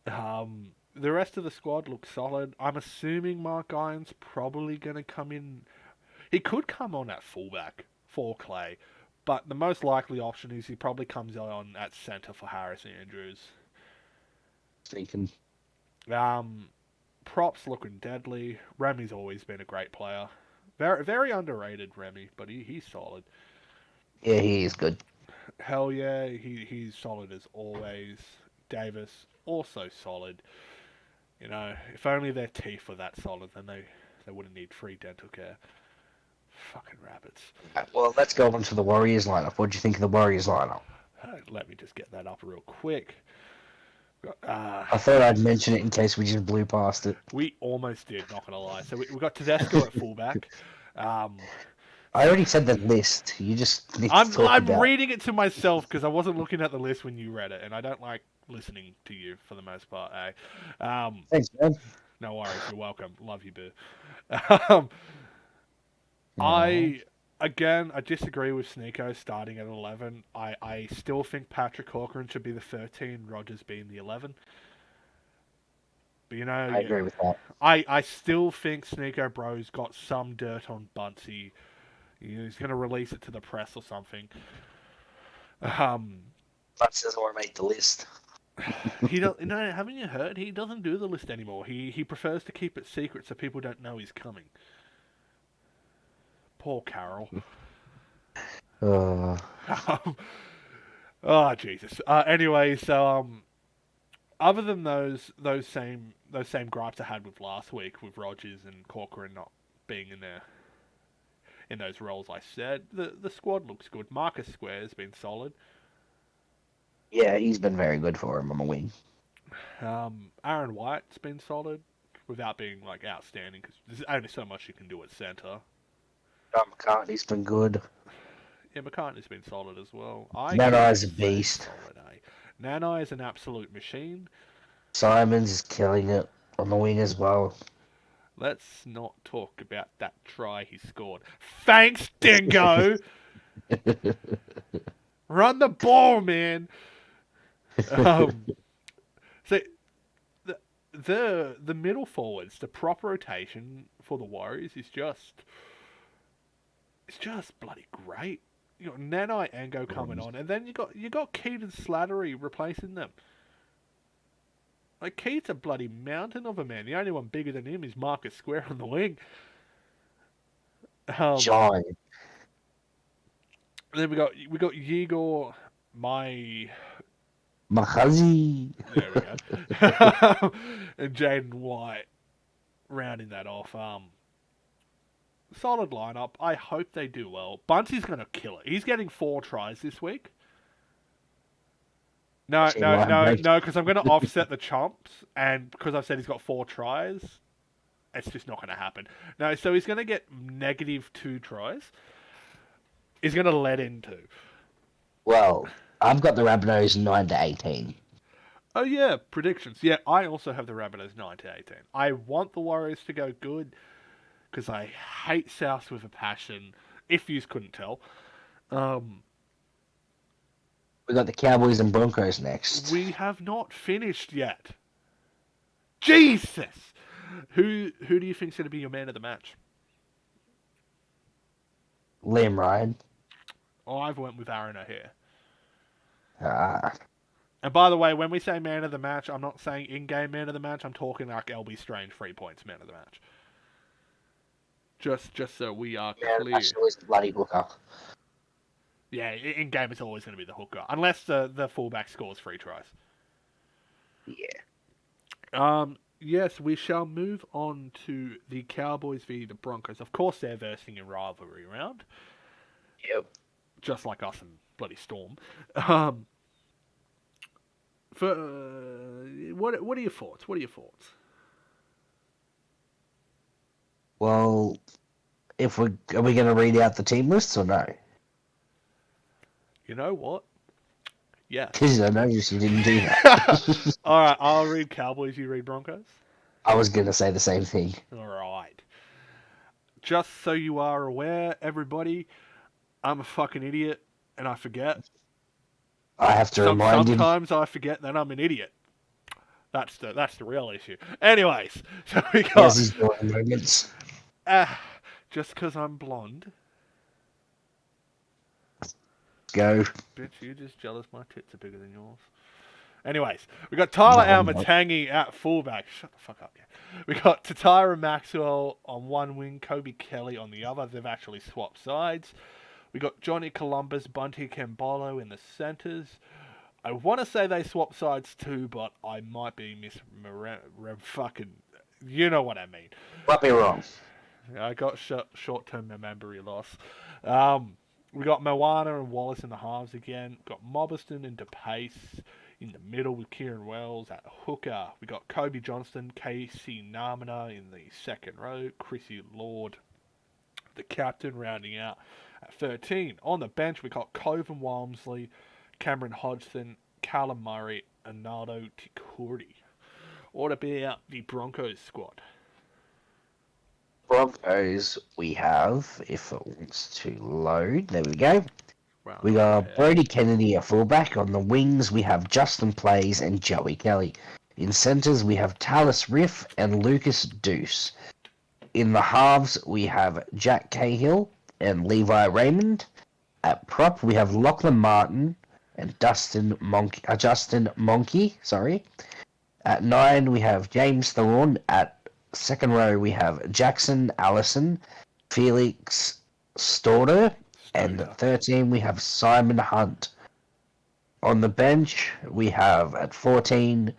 The rest of the squad looks solid. I'm assuming Mark Irons probably going to come in. He could come on at fullback for Clay, but the most likely option is he probably comes on at centre for Harris Andrews. Thinking. Props looking deadly. Remy's always been a great player. Very, very underrated, Remy, but he's solid. Yeah, he is good. Hell yeah, he's solid as always. Davis, also solid. You know, if only their teeth were that solid, then they wouldn't need free dental care. Fucking rabbits. Well, let's go on to the Warriors lineup. What do you think of the Warriors lineup? Let me just get that up real quick. I thought I'd mention it in case we just blew past it. We almost did, not gonna lie. So we got Tedesco at fullback. I already said the list. You just need to talk I'm about. reading it to myself because I wasn't looking at the list when you read it, and I don't like listening to you for the most part. Thanks, man. No worries, you're welcome. Love you, boo. Um, Oh, I again, I disagree with Sneeko starting at 11. I still think Patrick Corcoran should be the 13, Rogers being the 11. But I agree with that. I still think Sneeko Bro's got some dirt on Bunsey. He's going to release it to the press or something. Um, Butts doesn't want to make the list. he don't. No, haven't you heard? He doesn't do the list anymore. He prefers to keep it secret so people don't know he's coming. Poor Carol. Uh, Oh Jesus. Anyway, so other than those same gripes I had with last week with Rogers and Corcoran not being in those roles, I said the squad looks good. Marcus Square's been solid. yeah, he's been very good for him on the wing. Aaron White's been solid without being like outstanding because there's only so much you can do at centre. John McCartney's been good. Yeah, McCartney's been solid as well. I give Nanai's a Fade beast. solid A. Nanai is an absolute machine. Simons is killing it on the wing as well. Let's not talk about that try he scored. Thanks, Dingo! Run the ball, man! Um, so, the middle forwards, the prop rotation for the Warriors is just... It's just bloody great. You got Nanai Ango coming on, and then you got Keaton Slattery replacing them. Like, Keith's a bloody mountain of a man. The only one bigger than him is Marcus Square on the wing. John. Then we got Igor, my Makazi. there we go, and Jaden White rounding that off. Solid lineup. I hope they do well. Bunsey's gonna kill it. He's getting 4 tries this week. No, Actually, no, line no, break. no, because I'm gonna offset the chumps, and because I've said he's got 4 tries, it's just not gonna happen. No, so he's gonna get -2 tries. He's gonna let in 2. Well, I've got the Rabbitohs 9-18. Oh yeah, predictions. Yeah, I also have the Rabbitohs 9-18. I want the Warriors to go good because I hate South with a passion. If you couldn't tell, We got the Cowboys and Broncos next. we have not finished yet. Jesus, who do you think's going to be your man of the match? Liam Ryan. Oh, I've went with Aaron O'Hare. Ah, And by the way, when we say man of the match, I'm not saying in-game man of the match. I'm talking like LB Strange 3 points man of the match. Just so we are man, clear. actually was the bloody hooker. Yeah, in game it's always going to be the hooker, unless the fullback scores 3 tries. Yeah. Yes, we shall move on to the Cowboys v the Broncos. Of course, they're versing in rivalry round, Yep. just like us and bloody Storm. For what are your thoughts? What are your thoughts? Well, if we are we going to read out the team lists or no? You know what? Yes. Because I noticed you didn't do that. All right, I'll read Cowboys. You read Broncos. I was going to say the same thing. All right. Just so you are aware, everybody, I'm a fucking idiot and I forget. I have to remind him. Sometimes I forget that I'm an idiot. That's the real issue. Anyways, so we got. Yes, he's doing moments. Just because I'm blonde. Go. Bitch, you're just jealous my tits are bigger than yours. Anyways, we got Tyler No, I'm not. Almatangi at fullback. Shut the fuck up, yeah. We got Tatira Maxwell on one wing, Kobe Kelly on the other. They've actually swapped sides. We got Johnny Columbus, Bunty Kembolo in the centres. I want to say they swapped sides too, but I might be fucking... You know what I mean. Might be wrong. I got short-term memory loss. We got Moana and Wallace in the halves again. Got Mobberston and DePace in the middle with Kieran Wells at hooker. We got Kobe Johnston, Casey Namina in the second row. Chrissy Lord The captain rounding out at 13. On the bench, we got Coven Walmsley, Cameron Hodgson, Callum Murray, and Nardo Tikurdi. What about the Broncos squad? Broncos, we have, if it wants to load, there we go. Well, We go got ahead. Brody Kennedy at fullback. On the wings, we have Justin Plays and Joey Kelly. In centres, we have Talis Riff and Lucas Deuce. In the halves, we have Jack Cahill and Levi Raymond. At prop, we have Lachlan Martin and Justin Monkey. Sorry. At 9, we have James Thorne. At second row, we have Jackson Allison, Felix Storter, and Stoker. at 13, we have Simon Hunt. On the bench, we have at 14,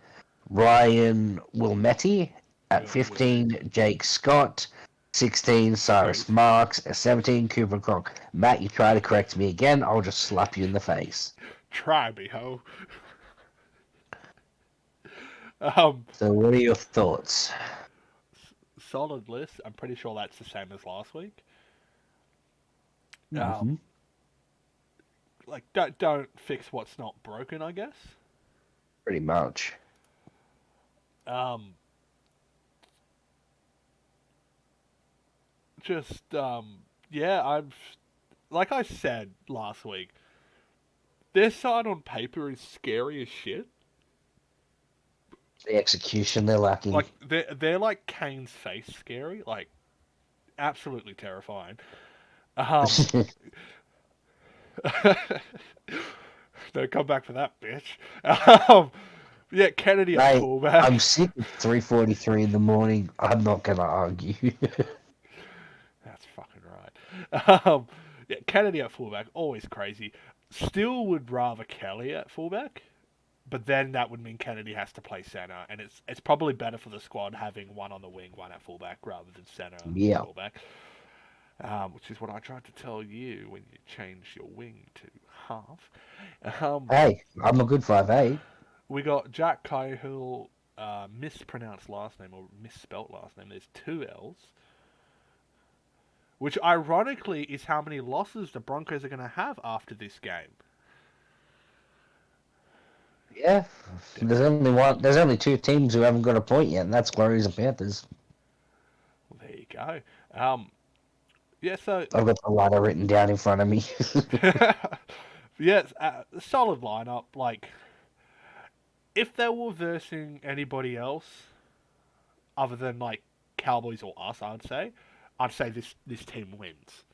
Ryan Wilmetti. At 15, Jake Scott. 16, Cyrus Sweet. Marks. At 17, Cooper Cronk. Matt, you try to correct me again, I'll just slap you in the face. Try me, ho. Um, So, what are your thoughts? Solid list. I'm pretty sure that's the same as last week. Mm-hmm. Like don't fix what's not broken, I guess. Pretty much. Um, just yeah, I'm like I said last week. Their side on paper is scary as shit. The execution they're lacking. Like they're like Kane's face scary, like absolutely terrifying. Um, no, come back for that, bitch. Um, yeah, Kennedy at Mate, fullback. I'm sick at 3:43 in the morning. I'm not gonna argue. That's fucking right. Yeah, Kennedy at fullback, always crazy. Still would rather Kelly at fullback, but then that would mean Kennedy has to play center, and it's probably better for the squad having one on the wing, one at fullback, rather than center Yeah. fullback. Which is what I tried to tell you when you changed your wing to half. Hey, I'm a good 5'8". We got Jack Cahill, mispronounced last name or misspelt last name. There's two L's. Which ironically is how many losses the Broncos are going to have after this game. Yeah. There's only two teams who haven't got a point yet, and that's Warriors and Panthers. Well, there you go. Yeah, so I've got the ladder written down in front of me. yeah, it's a solid lineup. Like, if they were versing anybody else other than like Cowboys or us, I'd say this team wins.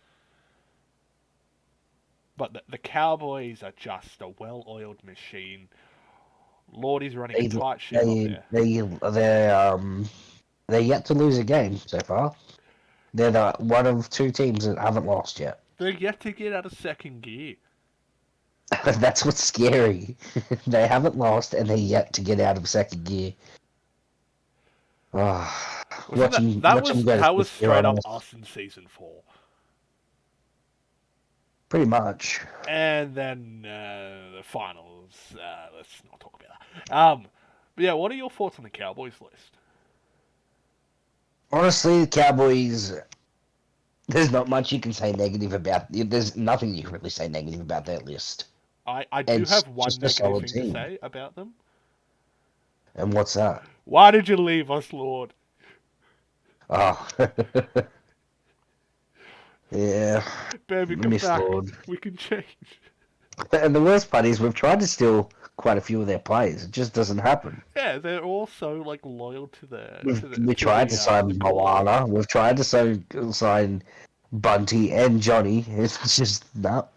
But the Cowboys are just a well-oiled machine. Lordy's running a they, tight ship up they, there. they're yet to lose a game so far. They're the one of two teams that haven't lost yet. They're yet to get out of second gear. That's what's scary. They haven't lost, and they're yet to get out of second gear. Oh, Wasn't that watch them go to that was fifth gear straight on up us. us in season 4, Pretty much. and then the finals. Let's not talk about that. But yeah, what are your thoughts on the Cowboys list? Honestly, the Cowboys. There's not much you can say negative about. There's nothing you can really say negative about their list. I do It's have one just a negative solid thing to team. say about them. And what's that? Why did you leave us, Lord? Oh, yeah. Baby, come Miss back. Lord. We can change. And the worst part is we've tried to steal quite a few of their players. It just doesn't happen. Yeah, they're also like loyal to We tried to the sign cause. Moana. We've tried to sign Bunty and Johnny. It's just no.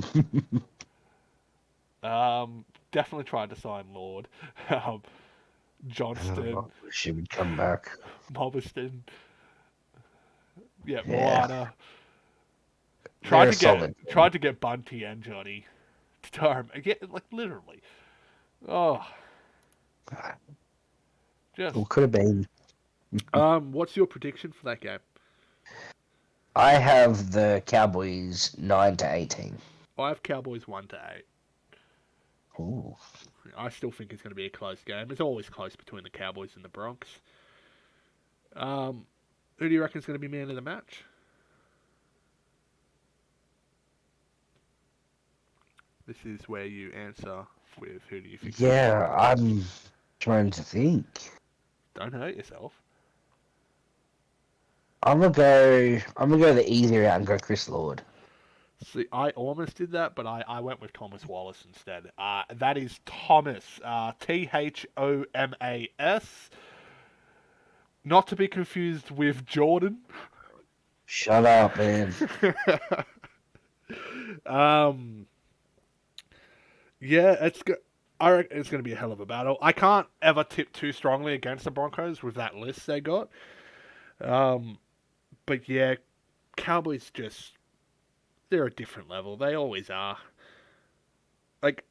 Definitely tried to sign Lord. Um, Johnston, She would come back. Mobberston, yeah, Yeah, Moana. they're a solid team. Tried to get Bunty and Johnny to Durham. Again, like literally. Oh, just. It could have been. What's your prediction for that game? I have the Cowboys 9-18. I have Cowboys 1-8. Ooh. I still think it's going to be a close game. It's always close between the Cowboys and the Bronx. Who do you reckon is going to be man of the match? This is where you answer with who do you think's going to win. Yeah, I'm trying to think. Don't hurt yourself. I'm gonna go the easier route and go Chris Lord. See, I almost did that, but I went with Thomas Wallace instead. That is Thomas, Thomas, not to be confused with Jordan. Shut up, man. um, yeah, I reckon it's going to be a hell of a battle. I can't ever tip too strongly against the Broncos with that list they got. But yeah, Cowboys they're a different level. They always are. Like,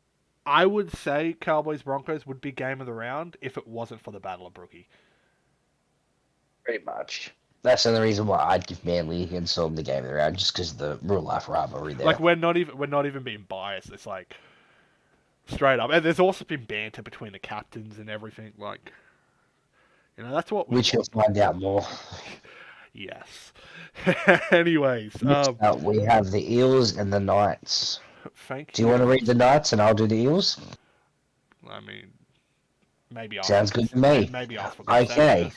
I would say Cowboys Broncos would be game of the round if it wasn't for the Battle of Brookie. Pretty much. That's the reason why I'd give Manly and Storm the game of the round, just because of the real life rivalry there. Like, we're not even being biased. It's like straight up. And there's also been banter between the captains and everything. Like, that's what we Which you'll want. find out more. Yes. Anyways, Next up, we have the Eels and the Knights. thank Do you want to read the Knights and I'll do the Eels? I mean, maybe I'll Sounds good to me. Maybe I'll forget. Okay.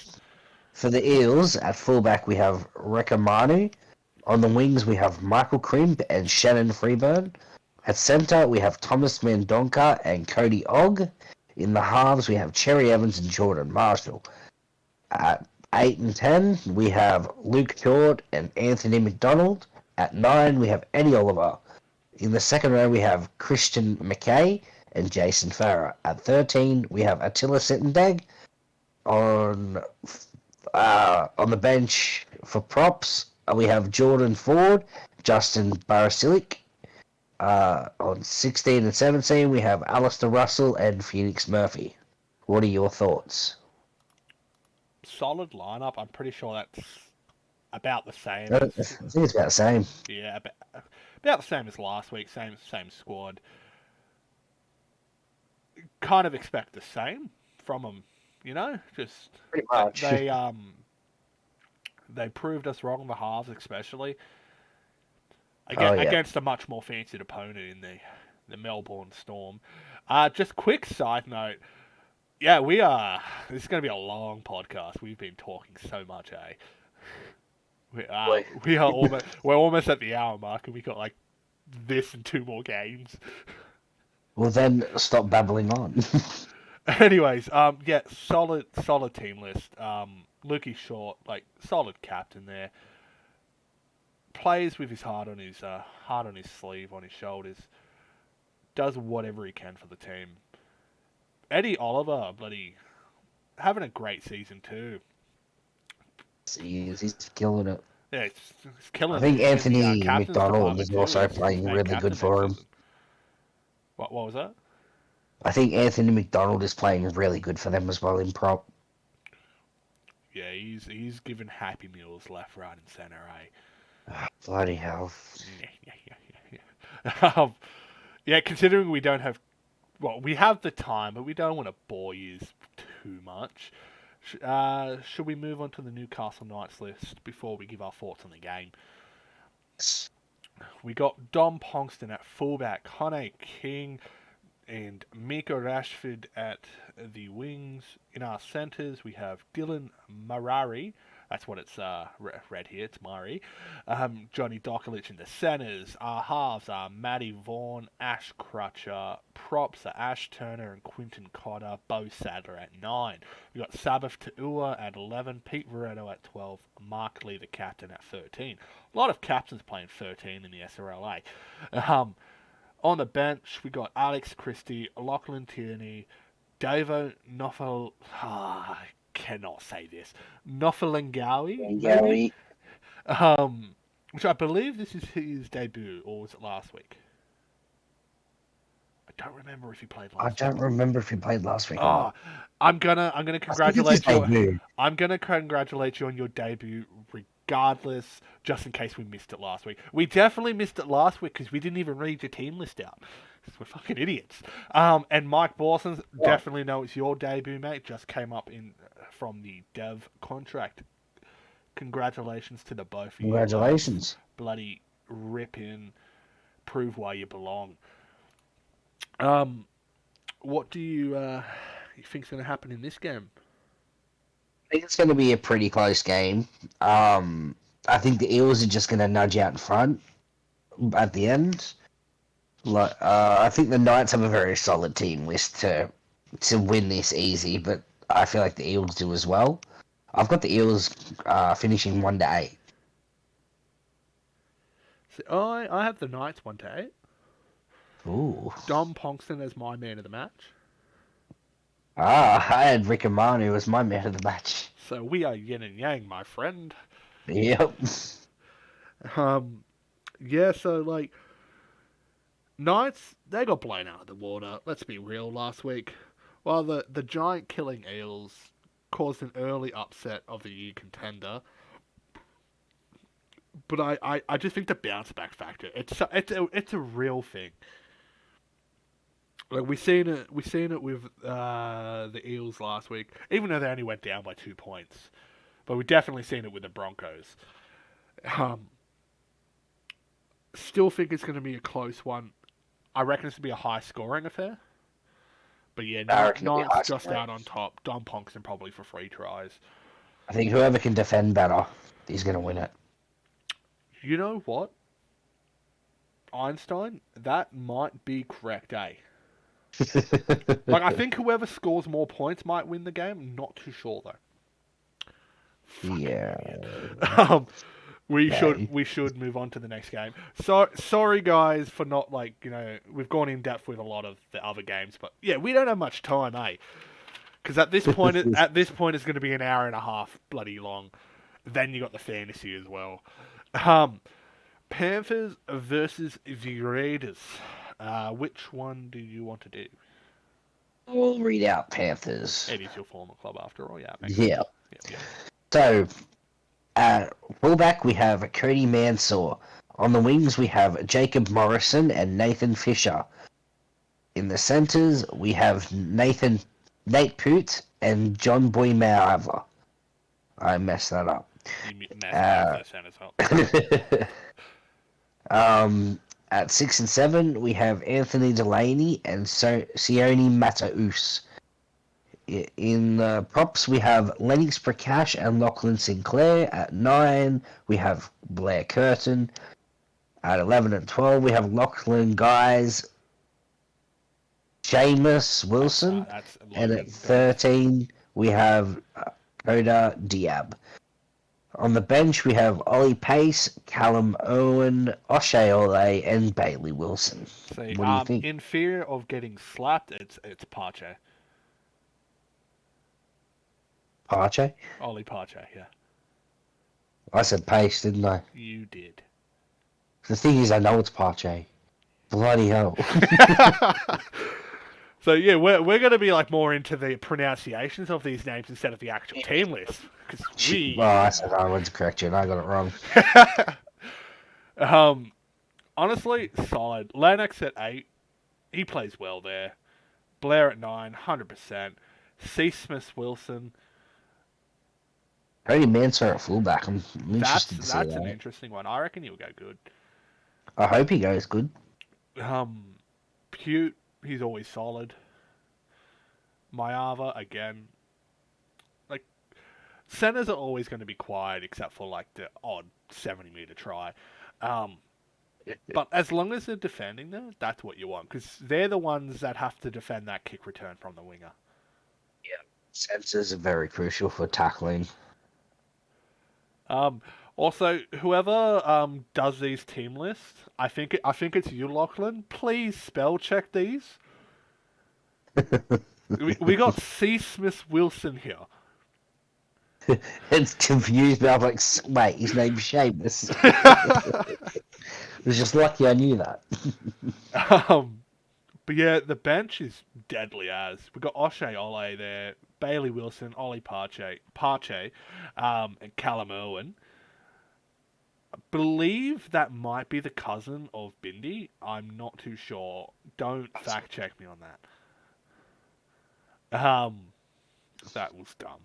For the Eels, at fullback we have Rekamanu. On the wings we have Michael Crimp and Shannon Freeburn. At centre we have Thomas Mandonka and Cody Ogg. In the halves we have Cherry Evans and Jordan Marshall. At 8 and 10 we have Luke Short and Anthony McDonald. At 9 we have Eddie Oliver. In the second row we have Christian McKay and Jason Farah. At 13 we have Attila Sittendag. On the bench for props, we have Jordan Ford, Justin Barasilik. On 16 and 17, we have Alistair Russell and Phoenix Murphy. What are your thoughts? Solid lineup. I'm pretty sure that's about the same. I think it's about the same. Yeah, about the same as last week. Same squad. Kind of expect the same from them. Just Pretty much. They proved us wrong in the halves, especially Oh, yeah. against a much more fancied opponent in the Melbourne Storm. Just quick side note. Yeah, this is going to be a long podcast. We've been talking so much, eh? We're almost at the hour mark, and we got like this and 2 more games. Well, then stop babbling on. Anyways, yeah, solid team list. Lukey Short, like solid captain there. Plays with his heart on his sleeve, on his shoulders. Does whatever he can for the team. Eddie Oliver, bloody having a great season too. He's killing it. Yeah, he's killing I think it in Anthony the captain's McDonald is department too. also He's playing named really captain good for next him. season. What was that? I think Anthony McDonald is playing really good for them as well in prop. Yeah, he's giving Happy Meals left, right, and centre, eh? Bloody hell. Yeah, considering we don't have... Well, we have the time, but we don't want to bore you too much. Should we move on to the Newcastle Knights list before we give our thoughts on the game? We got Dom Pongston at fullback, Hone King and Mika Rashford at the wings. In our centres, we have Dylan Marari. That's what it's read here. It's Murray. Johnny Dokulich in the centres. Our halves are Matty Vaughan, Ash Crutcher. Props are Ash Turner and Quinton Cotter. Bo Sadler at 9. We've got Sabbath Ta'ua at 11. Pete Veretto at 12. Mark Lee, the captain, at 13. A lot of captains playing 13 in the SRLA. On the bench, we got Alex Christie, Lachlan Tierney, Davo Nofal... I cannot say this. Nofalengawi, maybe? Which I believe this is his debut, or was it last week? I don't remember if he played last week. I don't remember if he played last week. Oh, I'm gonna congratulate you. I'm gonna congratulate you on your debut, regardless. Just in case we missed it last week, we definitely missed it last week because we didn't even read your team list out. We're fucking idiots. And Mike Bawson's definitely know it's your debut, mate. Just came up from the dev contract. Congratulations to the both of you. Congratulations. Bloody rip in, prove why you belong. Um, what do you think's going to happen in this game? I think it's going to be a pretty close game. Um, I think the Eels are just going to nudge out in front at the end. Like, I think the Knights have a very solid team list to win this easy, but I feel like the Eels do as well. I've got the Eels finishing 1-8. So I have the Knights 1-8. Ooh. Dom Ponkston as my man of the match. I had Rick and Manu as my man of the match. So we are yin and yang, my friend. Yep. Um, yeah. So like Knights, they got blown out of the water. Let's be real. Last week, while the giant killing Eels caused an early upset of the year contender, but I just think the bounce back factor it's a real thing. Like we seen it with the Eels last week, even though they only went down by 2 points. But we definitely seen it with the Broncos. Um, Still think it's going to be a close one. I reckon it's going to be a high scoring affair. But yeah, I reckon it'll be Knights high just scoring. out on top. Dom Ponkston probably for 3 tries. I think whoever can defend better is going to win it. You know what, Einstein? That might be correct, eh? Like I think whoever scores more points might win the game. Not too sure though. Fucking Yeah. idiot. Um, we should Okay. we should move on to the next game. So sorry guys for not we've gone in depth with a lot of the other games, but yeah, we don't have much time, eh? Because at this point it's going to be an hour and a half bloody long. Then you got the fantasy as well. Um, Panthers versus the Raiders. Which one do you want to do? We'll read out Panthers. It is your former club after all. Yeah, makes sense. Yeah. Yep, yep. So, at fullback, we have Cody Mansour. On the wings, we have Jacob Morrison and Nathan Fisher. In the centres, we have Nate Poot and John Boymauer. I messed that up. You messed me up for Uh, the centers. at 6 and 7, we have Anthony Delaney and Sione Mataus. In props, we have Lennox Prakash and Lachlan Sinclair. At 9, we have Blair Curtin. At 11 and 12, we have Lachlan Guys, Jameis Wilson. That's And Logan. at 13, we have Coda Diab. On the bench, we have Ollie Pace, Callum Owen, O'Shea Ole, and Bailey Wilson. See, What do you think? in fear of getting slapped, it's Pache. Parche? Ollie Pache, yeah. I said Pace, didn't I? You did. The thing is, I know it's Parche. Bloody hell. So yeah, we're going to be like more into the pronunciations of these names instead of the actual team list because Well, I said I went to correct you and I got it wrong. um honestly solid. Lennox at 8, he plays well there. Blair at 9, 100%. C. Smith Wilson. Cody Mansour at fullback. I'm interested to see That's an that. interesting one. I reckon he'll go good. I hope he goes good. Pute, he's always solid. Mayava again. Like centers are always going to be quiet except for like the odd 70-meter try. But as long as they're defending them, that's what you want because they're the ones that have to defend that kick return from the winger. Sensors are very crucial for tackling. Also, whoever does these team lists, I think it's you, Lachlan. Please spell check these. We got C. Smith Wilson here. It's confused, but I'm like, wait, his name's Seamus. I was just lucky I knew that. But yeah, the bench is deadly as. We got O'Shea Ole there, Bailey Wilson, Ollie Parche, and Callum Irwin. I believe that might be the cousin of Bindi. I'm not too sure. Don't fact check me on that. That was dumb.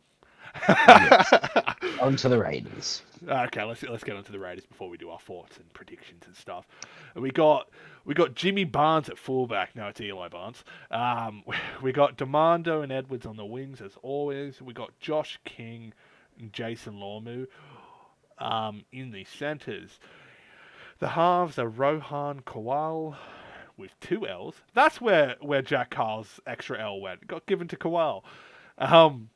Yes. On to the Raiders. Okay, let's get onto the Raiders before we do our thoughts and predictions and stuff. We got we got Jimmy Barnes at fullback. No, it's Eli Barnes. We got Demando and Edwards on the wings as always. We got Josh King and Jason Lormu in the centres. The halves are Rohan Kowal with two L's. That's where Jack Carl's extra L went. It got given to Kowal. Um,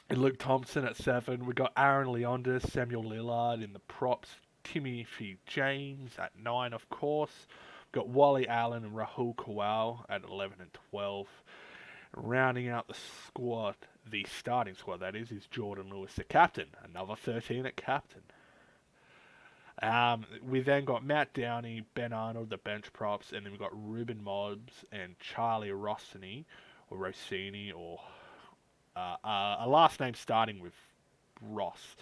and Luke Thompson at 7. We got Aaron Leondis, Samuel Lillard in the props. Timothy James at 9, of course. We've got Wally Allen and Rahul Kowal at 11 and 12. Rounding out the squad, the starting squad that is Jordan Lewis, the captain. Another 13 at captain. We then got Matt Downey, Ben Arnold, the bench props, and then we got Ruben Mobbs and Charlie Rossini, or Rossini, or a last name starting with Ross.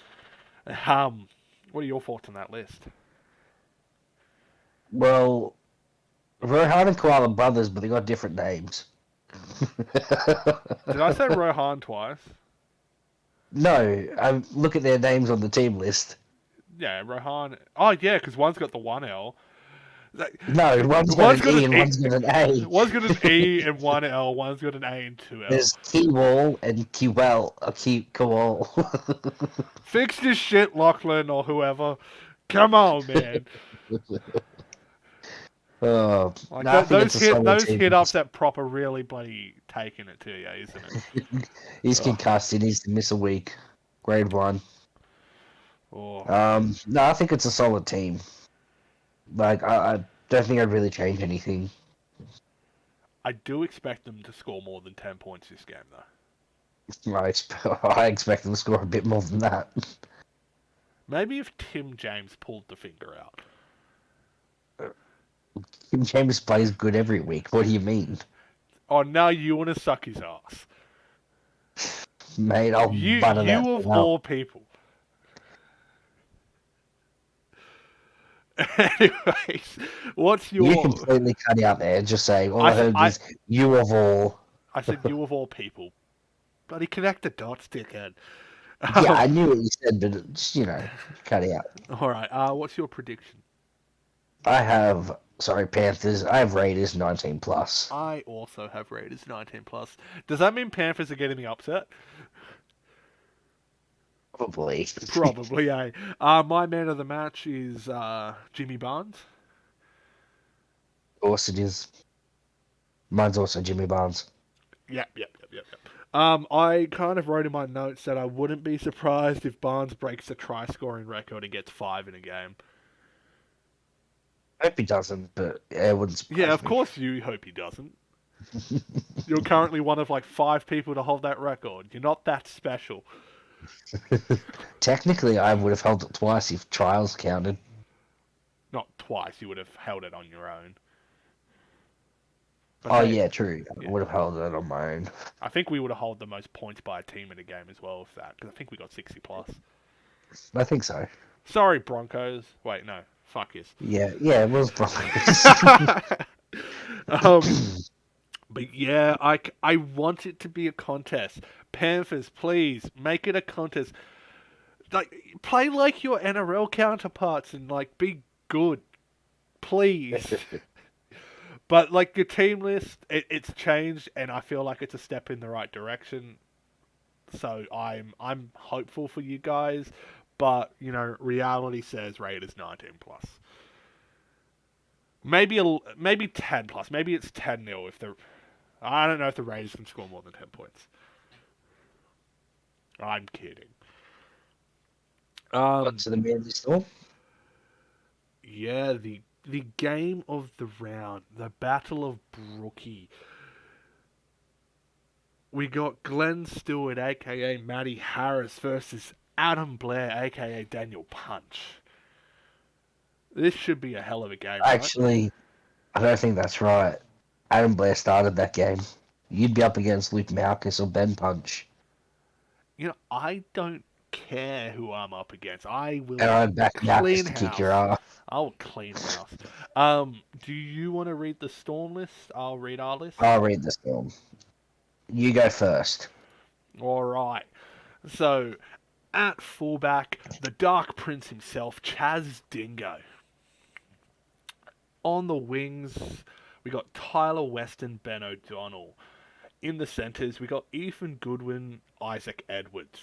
What are your thoughts on that list? Well, Rohan and Koala are brothers, but they got different names. Did I say Rohan twice? No, look at their names on the team list. Yeah, Rohan. Oh, yeah, because one's got the 1L. No, one's got an E and one's got an A. One's got an E and 1L, one's got an A and 2L. There's Keywall and Keywell, or Kewall. Fix this shit, Lachlan, or whoever. Come on, man. Oh, Like no, those hit ups that proper really bloody taking it to you, isn't it? He's concussed. He needs to miss a week. Grade 1. Oh. No, I think it's a solid team. Like, I don't think I'd really change anything. I do expect them to score more than 10 points this game, though. I expect them to score a bit more than that. Maybe if Tim James pulled the finger out. Tim James plays good every week. What do you mean? Oh, now you want to suck his ass. Mate, I'll butter that You of all people. Anyways, what's your... You completely cut out there, just saying. All I heard was, you of all. I said you of all people. Bloody connect the dots, dickhead. Yeah, I knew what you said, but it's, cut it out. Alright, what's your prediction? I have, Panthers. I have Raiders 19 plus. I also have Raiders 19 plus. Does that mean Panthers are getting the upset? Probably. Probably, eh? My man of the match is Jimmy Barnes. Of course it is. Mine's also Jimmy Barnes. Yep. I kind of wrote in my notes that I wouldn't be surprised if Barnes breaks the try scoring record and gets 5 in a game. I hope he doesn't, but it wouldn't surprise Yeah, of me. course you hope he doesn't. You're currently one of like 5 people to hold that record. You're not that special. Technically, I would have held it twice if trials counted. Not twice, you would have held it on your own. But yeah, true. I would have held it on my own. I think we would have held the most points by a team in a game as well with that, because I think we got 60 plus. I think so. Sorry, Broncos. Wait, no. Fuck yes. Yeah, it was Broncos. But yeah, I want it to be a contest. Panthers, please make it a contest. Like, play like your NRL counterparts and like be good, please. But like your team list, it's changed, and I feel like it's a step in the right direction. So I'm hopeful for you guys, but reality says Raiders 19 plus. Maybe 10 plus. Maybe it's 10-0 if the... I don't know if the Raiders can score more than 10 points. I'm kidding. To the Manly Storm? Yeah, the game of the round. The Battle of Brookie. We got Glenn Stewart, a.k.a. Matty Harris, versus Adam Blair, a.k.a. Daniel Punch. This should be a hell of a game, Actually, right? I don't think that's right. Adam Blair started that game. You'd be up against Luke Malkus or Ben Punch. I don't care who I'm up against. I will and I'm back clean to house. Kick your ass. I'll clean house. Do you want to read the Storm list? I'll read our list. I'll read the Storm. You go first. All right. So, at fullback, the Dark Prince himself, Chaz Dingo. On the wings, we got Tyler Weston, Ben O'Donnell. In the centres, we got Ethan Goodwin, Isaac Edwards.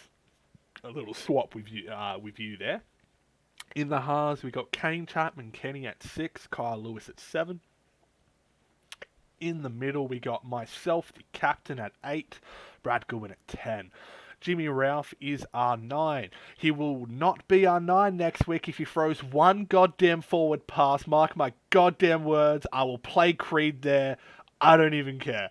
A little swap with you there. In the halves, we got Kane Chapman, Kenny at 6, Kyle Lewis at 7. In the middle, we got myself, the captain, at 8, Brad Goodwin at 10. Jimmy Ralph is R9. He will not be R9 next week if he throws one goddamn forward pass. Mark my goddamn words. I will play Creed there. I don't even care.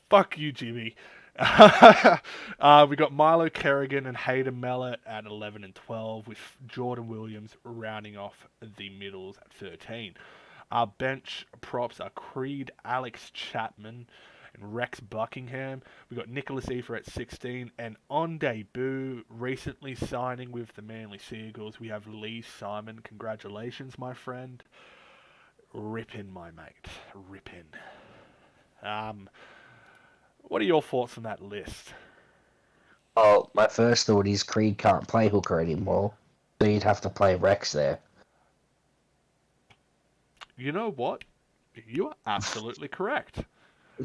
Fuck you, Jimmy. We got Milo Kerrigan and Hayden Mellett at 11 and 12, with Jordan Williams rounding off the middles at 13. Our bench props are Creed, Alex Chapman, and Rex Buckingham. We got Nicholas Efer at 16, and on debut, recently signing with the Manly Seagulls, we have Lee Simon. Congratulations, my friend. Rippin', my mate. Rippin'. What are your thoughts on that list? Oh, my first thought is Creed can't play hooker anymore, so you'd have to play Rex there. You know what? You are absolutely correct. I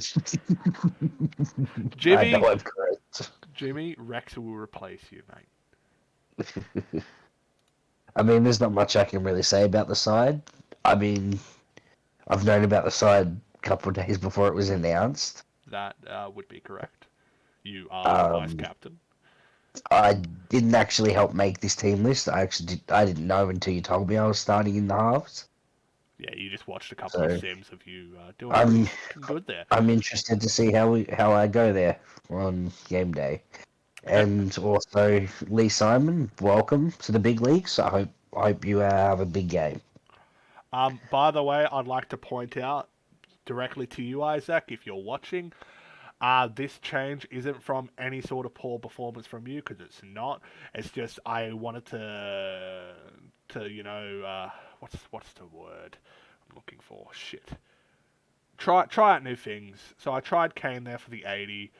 Jimmy, know I'm correct. Jimmy, Rex will replace you, mate. I mean, there's not much I can really say about the side. I mean, I've known about the side a couple of days before it was announced. That would be correct. You are the vice Um, captain. I didn't actually help make this team list. I didn't know until you told me I was starting in the halves. Yeah, you just watched a couple of So sims of you doing I'm pretty fucking good there. I'm interested to see how I go there on game day. And also Lee Simon, welcome to the big leagues. I hope you have a big game. By the way, I'd like to point out directly to you, Isaac, if you're watching, this change isn't from any sort of poor performance from you, because it's not. It's just I wanted to what's the word I'm looking for? Shit. Try out new things. So I tried Kane there for the 80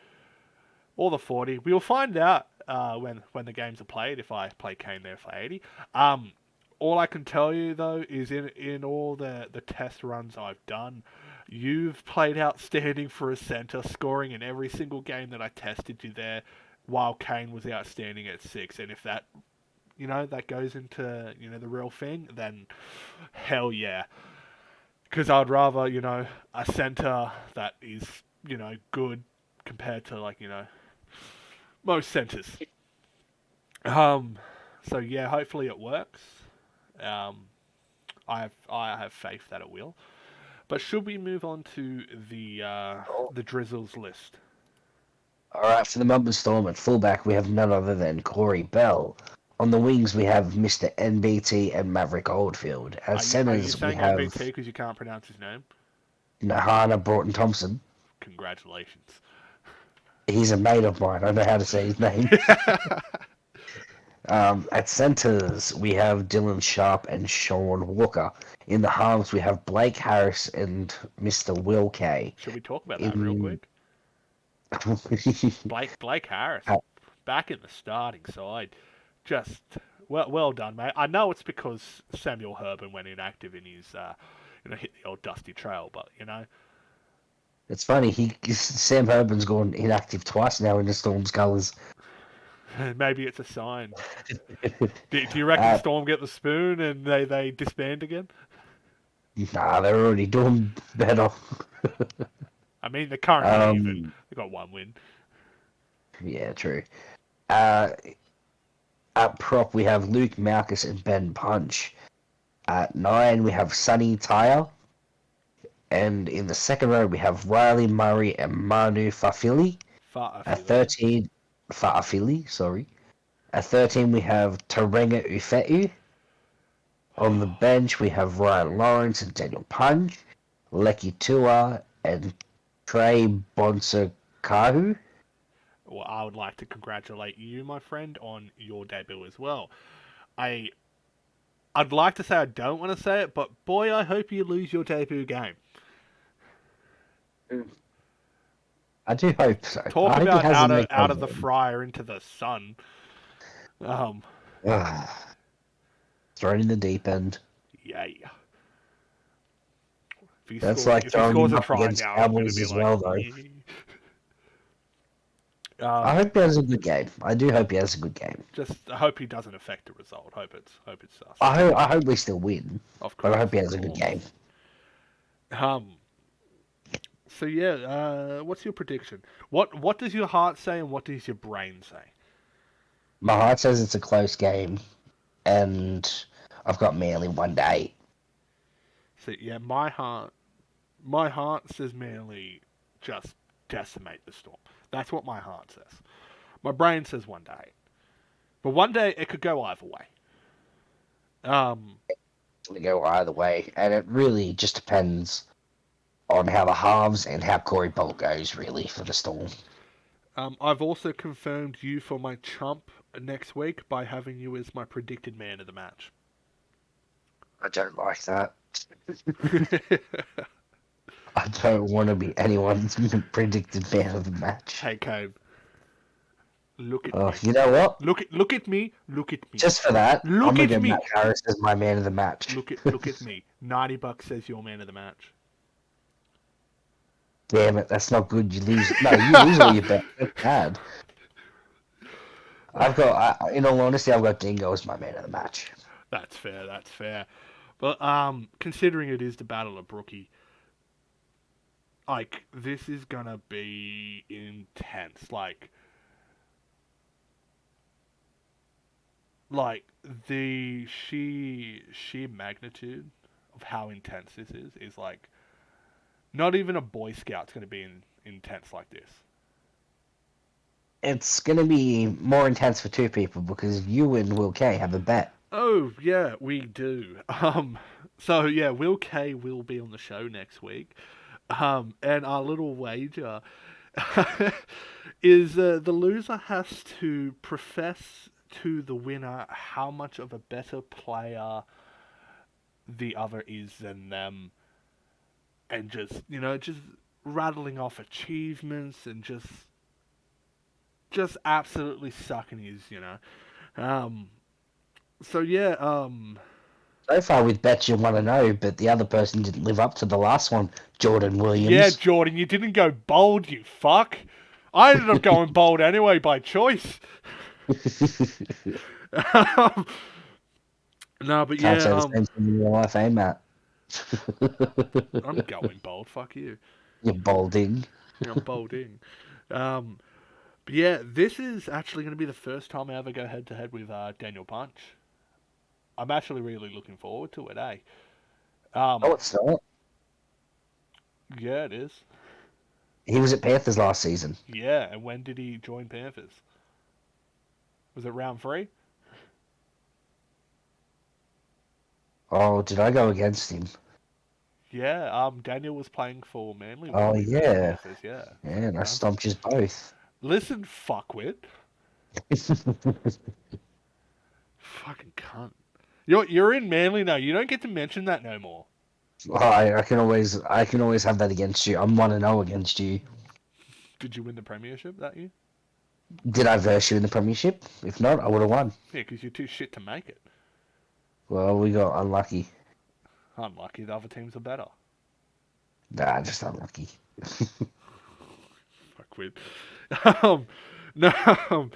or the 40. We will find out when the games are played if I play Kane there for 80. All I can tell you though is in all the test runs I've done, you've played outstanding for a centre, scoring in every single game that I tested you there, while Kane was outstanding at 6. And if that that goes into the real thing, then hell yeah. Because I'd rather a centre that is good compared to most centres. Um, so yeah, hopefully it works. Um, I have faith that it will. But should we move on to the Drizzles list? All right, for the Melbourne Storm at fullback, we have none other than Corey Bell. On the wings, we have Mr. NBT and Maverick Oldfield. At Are you centres, we saying NBT have because you can't pronounce his name? Nahana Broughton Thompson. Congratulations. He's a mate of mine. I know how to say his name. At centres, we have Dylan Sharp and Sean Walker. In the halves, we have Blake Harris and Mr. Will Kay. Should we talk about that real In quick? Blake Harris back in the starting side. Just well done, mate. I know it's because Samuel Herban went inactive in his hit the old dusty trail, but It's funny. Sam Herban's gone inactive twice now in the Storm's colours. maybe it's a sign. Do you reckon uh, Storm get the spoon and they disband again? nah, they're already doing better. I mean, they're currently even. They got one win. Yeah, true. Uh, at prop, we have Luke Malkus and Ben Punch. At 9, we have Sonny Tyre. And in the second row, we have Riley Murray and Manu Fafili. At 13, Fa'afili, sorry. At 13, we have Tarenga Ufetu. On the bench, we have Ryan Lawrence and Daniel Punch, Leki Tua, and Trey Bonsakahu. Well, I would like to congratulate you, my friend, on your debut as well. I'd like to say I don't want to say it, but boy, I hope you lose your debut game. I do hope so. Talk I hope he about has a out of makeover. the fryer into the sun. Um, Thrown in the deep end. yeah. That's like If he throwing scores him a up try against now, I'm gonna Cowboys be as like, well, though. yeah. I hope he has a good game. I do hope he has a good game. Just I hope he doesn't affect the result. Hope it's us. I hope we still win, Of but I hope course, he of has a good game. course. Um. So yeah, what's your prediction? What does your heart say, and what does your brain say? My heart says it's a close game, and I've got Manly 1-8. So yeah, my heart says Manly just decimate the Storm. That's what my heart says. My brain says 1-8, but one day it could go either way. Um, It's going to go either way, and it really just depends on how the halves and how Corey Bolt goes, really, for the Storm. I've also confirmed you for my chump next week by having you as my predicted man of the match. I don't like that. I don't want to be anyone's predicted man of the match. Hey, Cave, look at Oh, me. you know what? Look at me. Look at me. Just for that, I'm Look gonna at go Matt me. Harris as my man of the match. Look at me. $90 says you're man of the match. Damn it, that's not good. You lose. No, you lose all your bet. That's bad. In all honesty, I've got Dingo as my man of the match. That's fair. That's fair. But considering it is the Battle of Brookie, like this is gonna be intense. Like the sheer magnitude of how intense this is like not even a Boy Scout's gonna be intense like this. It's gonna be more intense for two people because you and Will K have a bet. Oh yeah, we do. So yeah, Will K will be on the show next week. And our little wager is the loser has to profess to the winner how much of a better player the other is than them, and just rattling off achievements and just absolutely sucking his. Um, so yeah, So far with bets you want to know, but the other person didn't live up to the last one. Jordan yeah, Williams. Jordan, you didn't go bold, you fuck. I ended up going bold anyway by choice. No, but Can't yeah, say the same thing in real life, eh, Matt? I'm going bold. Fuck you. You're balding. Yeah, I'm bolding. Um, but yeah, this is actually going to be the first time I ever go head to head with Daniel Punch. I'm actually really looking forward to it, eh? Oh, Um, it's not. yeah, it is. He was at Panthers last season. Yeah, and when did he join Panthers? Was it round 3? Oh, did I go against him? Yeah, Daniel was playing for Manly when Oh, we faced yeah. Panthers, yeah. Yeah, and I Um, stomped you both. listen, fuckwit. Fucking cunt. You're in Manly now. You don't get to mention that no more. I can always have that against you. I'm 1-0 against you. Did you win the premiership that year? Did I verse you in the premiership? If not, I would have won. Yeah, because you're too shit to make it. Well, we got unlucky. Unlucky, the other teams are better. Nah, just unlucky. Fuckwit. No.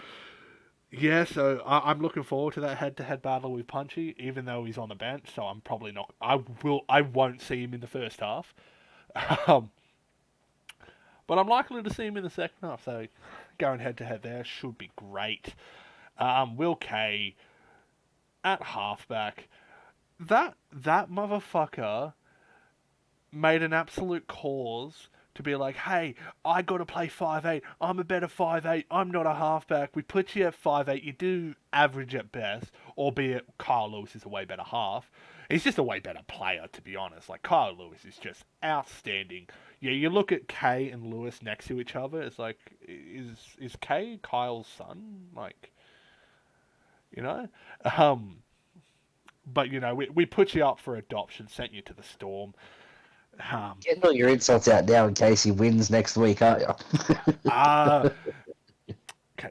Yeah, so I'm looking forward to that head-to-head battle with Punchy, even though he's on the bench. So I'm probably not. I won't see him in the first half. Um, but I'm likely to see him in the second half. So going head-to-head there should be great. Will K at halfback. That motherfucker made an absolute cause to be like, hey, I got to play 5'8". I'm a better 5'8". I'm not a halfback. We put you at 5'8". You do average at best, albeit Kyle Lewis is a way better half. He's just a way better player, to be honest. Like, Kyle Lewis is just outstanding. Yeah, you look at Kay and Lewis next to each other, it's like, is Kay Kyle's son? Like, you know? But, we put you up for adoption, sent you to the Storm. Getting all your insults out now in case he wins next week, aren't you? uh, okay,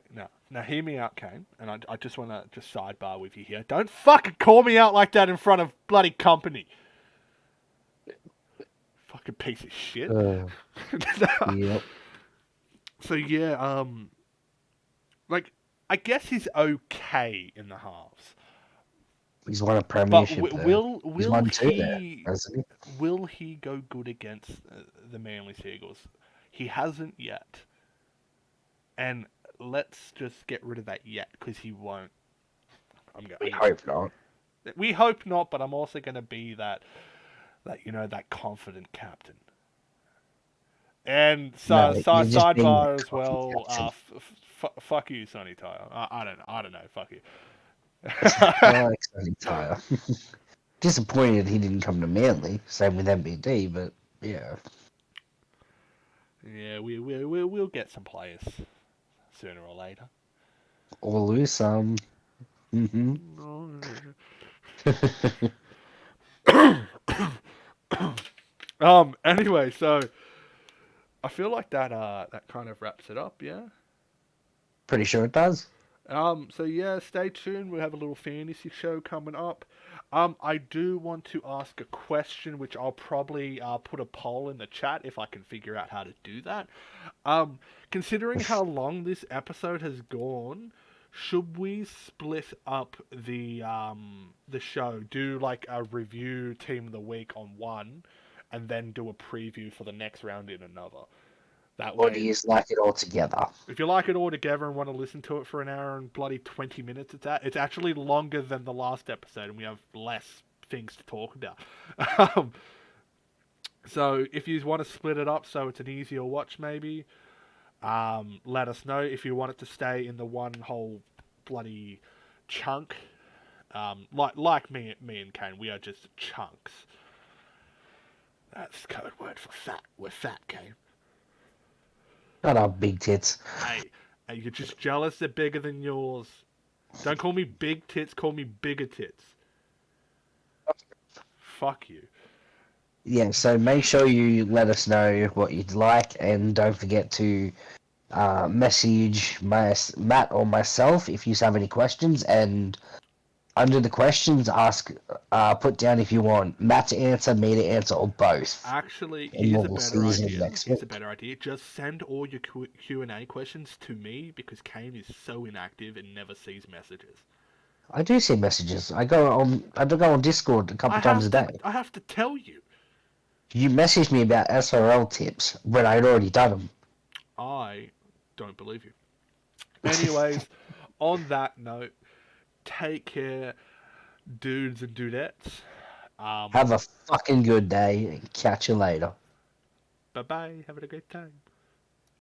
now hear me out, Kane, and I just want to just sidebar with you here. Don't fucking call me out like that in front of bloody company. Fucking piece of shit. Yep. So yeah, like I guess he's okay in the halves, He's won a but premiership there. will He's will won two there, he hasn't he? will he go good against the Manly Seagulls? He hasn't yet, and let's just get rid of that yet because he won't. We hope not. We hope not, but I'm also going to be that confident captain. And No, you're just being sidebar a as cocky well. captain. Fuck you, Sonny Tyler. I don't know. Fuck you. I like Sonny Tyre. Disappointed he didn't come to Manly. Same with MBD, but yeah. Yeah, we'll get some players sooner or later. Or lose some. Mm-hmm. Anyway, so I feel like that kind of wraps it up. Yeah. Pretty sure it does. So yeah, stay tuned. We have a little fantasy show coming up. I do want to ask a question, which I'll probably put a poll in the chat if I can figure out how to do that. Considering how long this episode has gone, should we split up the show? Do like a review team of the week on one, and then do a preview for the next round in another. That Or do way, you just like it all together? if you like it all together and want to listen to it for an hour and bloody 20 minutes, it's actually longer than the last episode, and we have less things to talk about. Um, so if you want to split it up so it's an easier watch, maybe, let us know. If you want it to stay in the one whole bloody chunk, like me and Kane, we are just chunks. That's code word for fat. We're fat, Kane. Shut up, big tits. Hey, you're just jealous they're bigger than yours. Don't call me big tits, call me bigger tits. Fuck you. Yeah, so make sure you let us know what you'd like, and don't forget to message Matt or myself if you have any questions. And under the questions, put down if you want Matt to answer, me to answer, or both. Actually, And here's a we'll better see you idea. next Here's a week. better idea. Just send all your Q&A questions to me because Kane is so inactive and never sees messages. I do see messages. I do go on Discord a couple times a day. I have to tell you. You messaged me about SRL tips when I'd already done them. I don't believe you. Anyways, on that note, take care, dudes and dudettes. Have a fucking good day, and catch you later. Bye bye. Have a great time.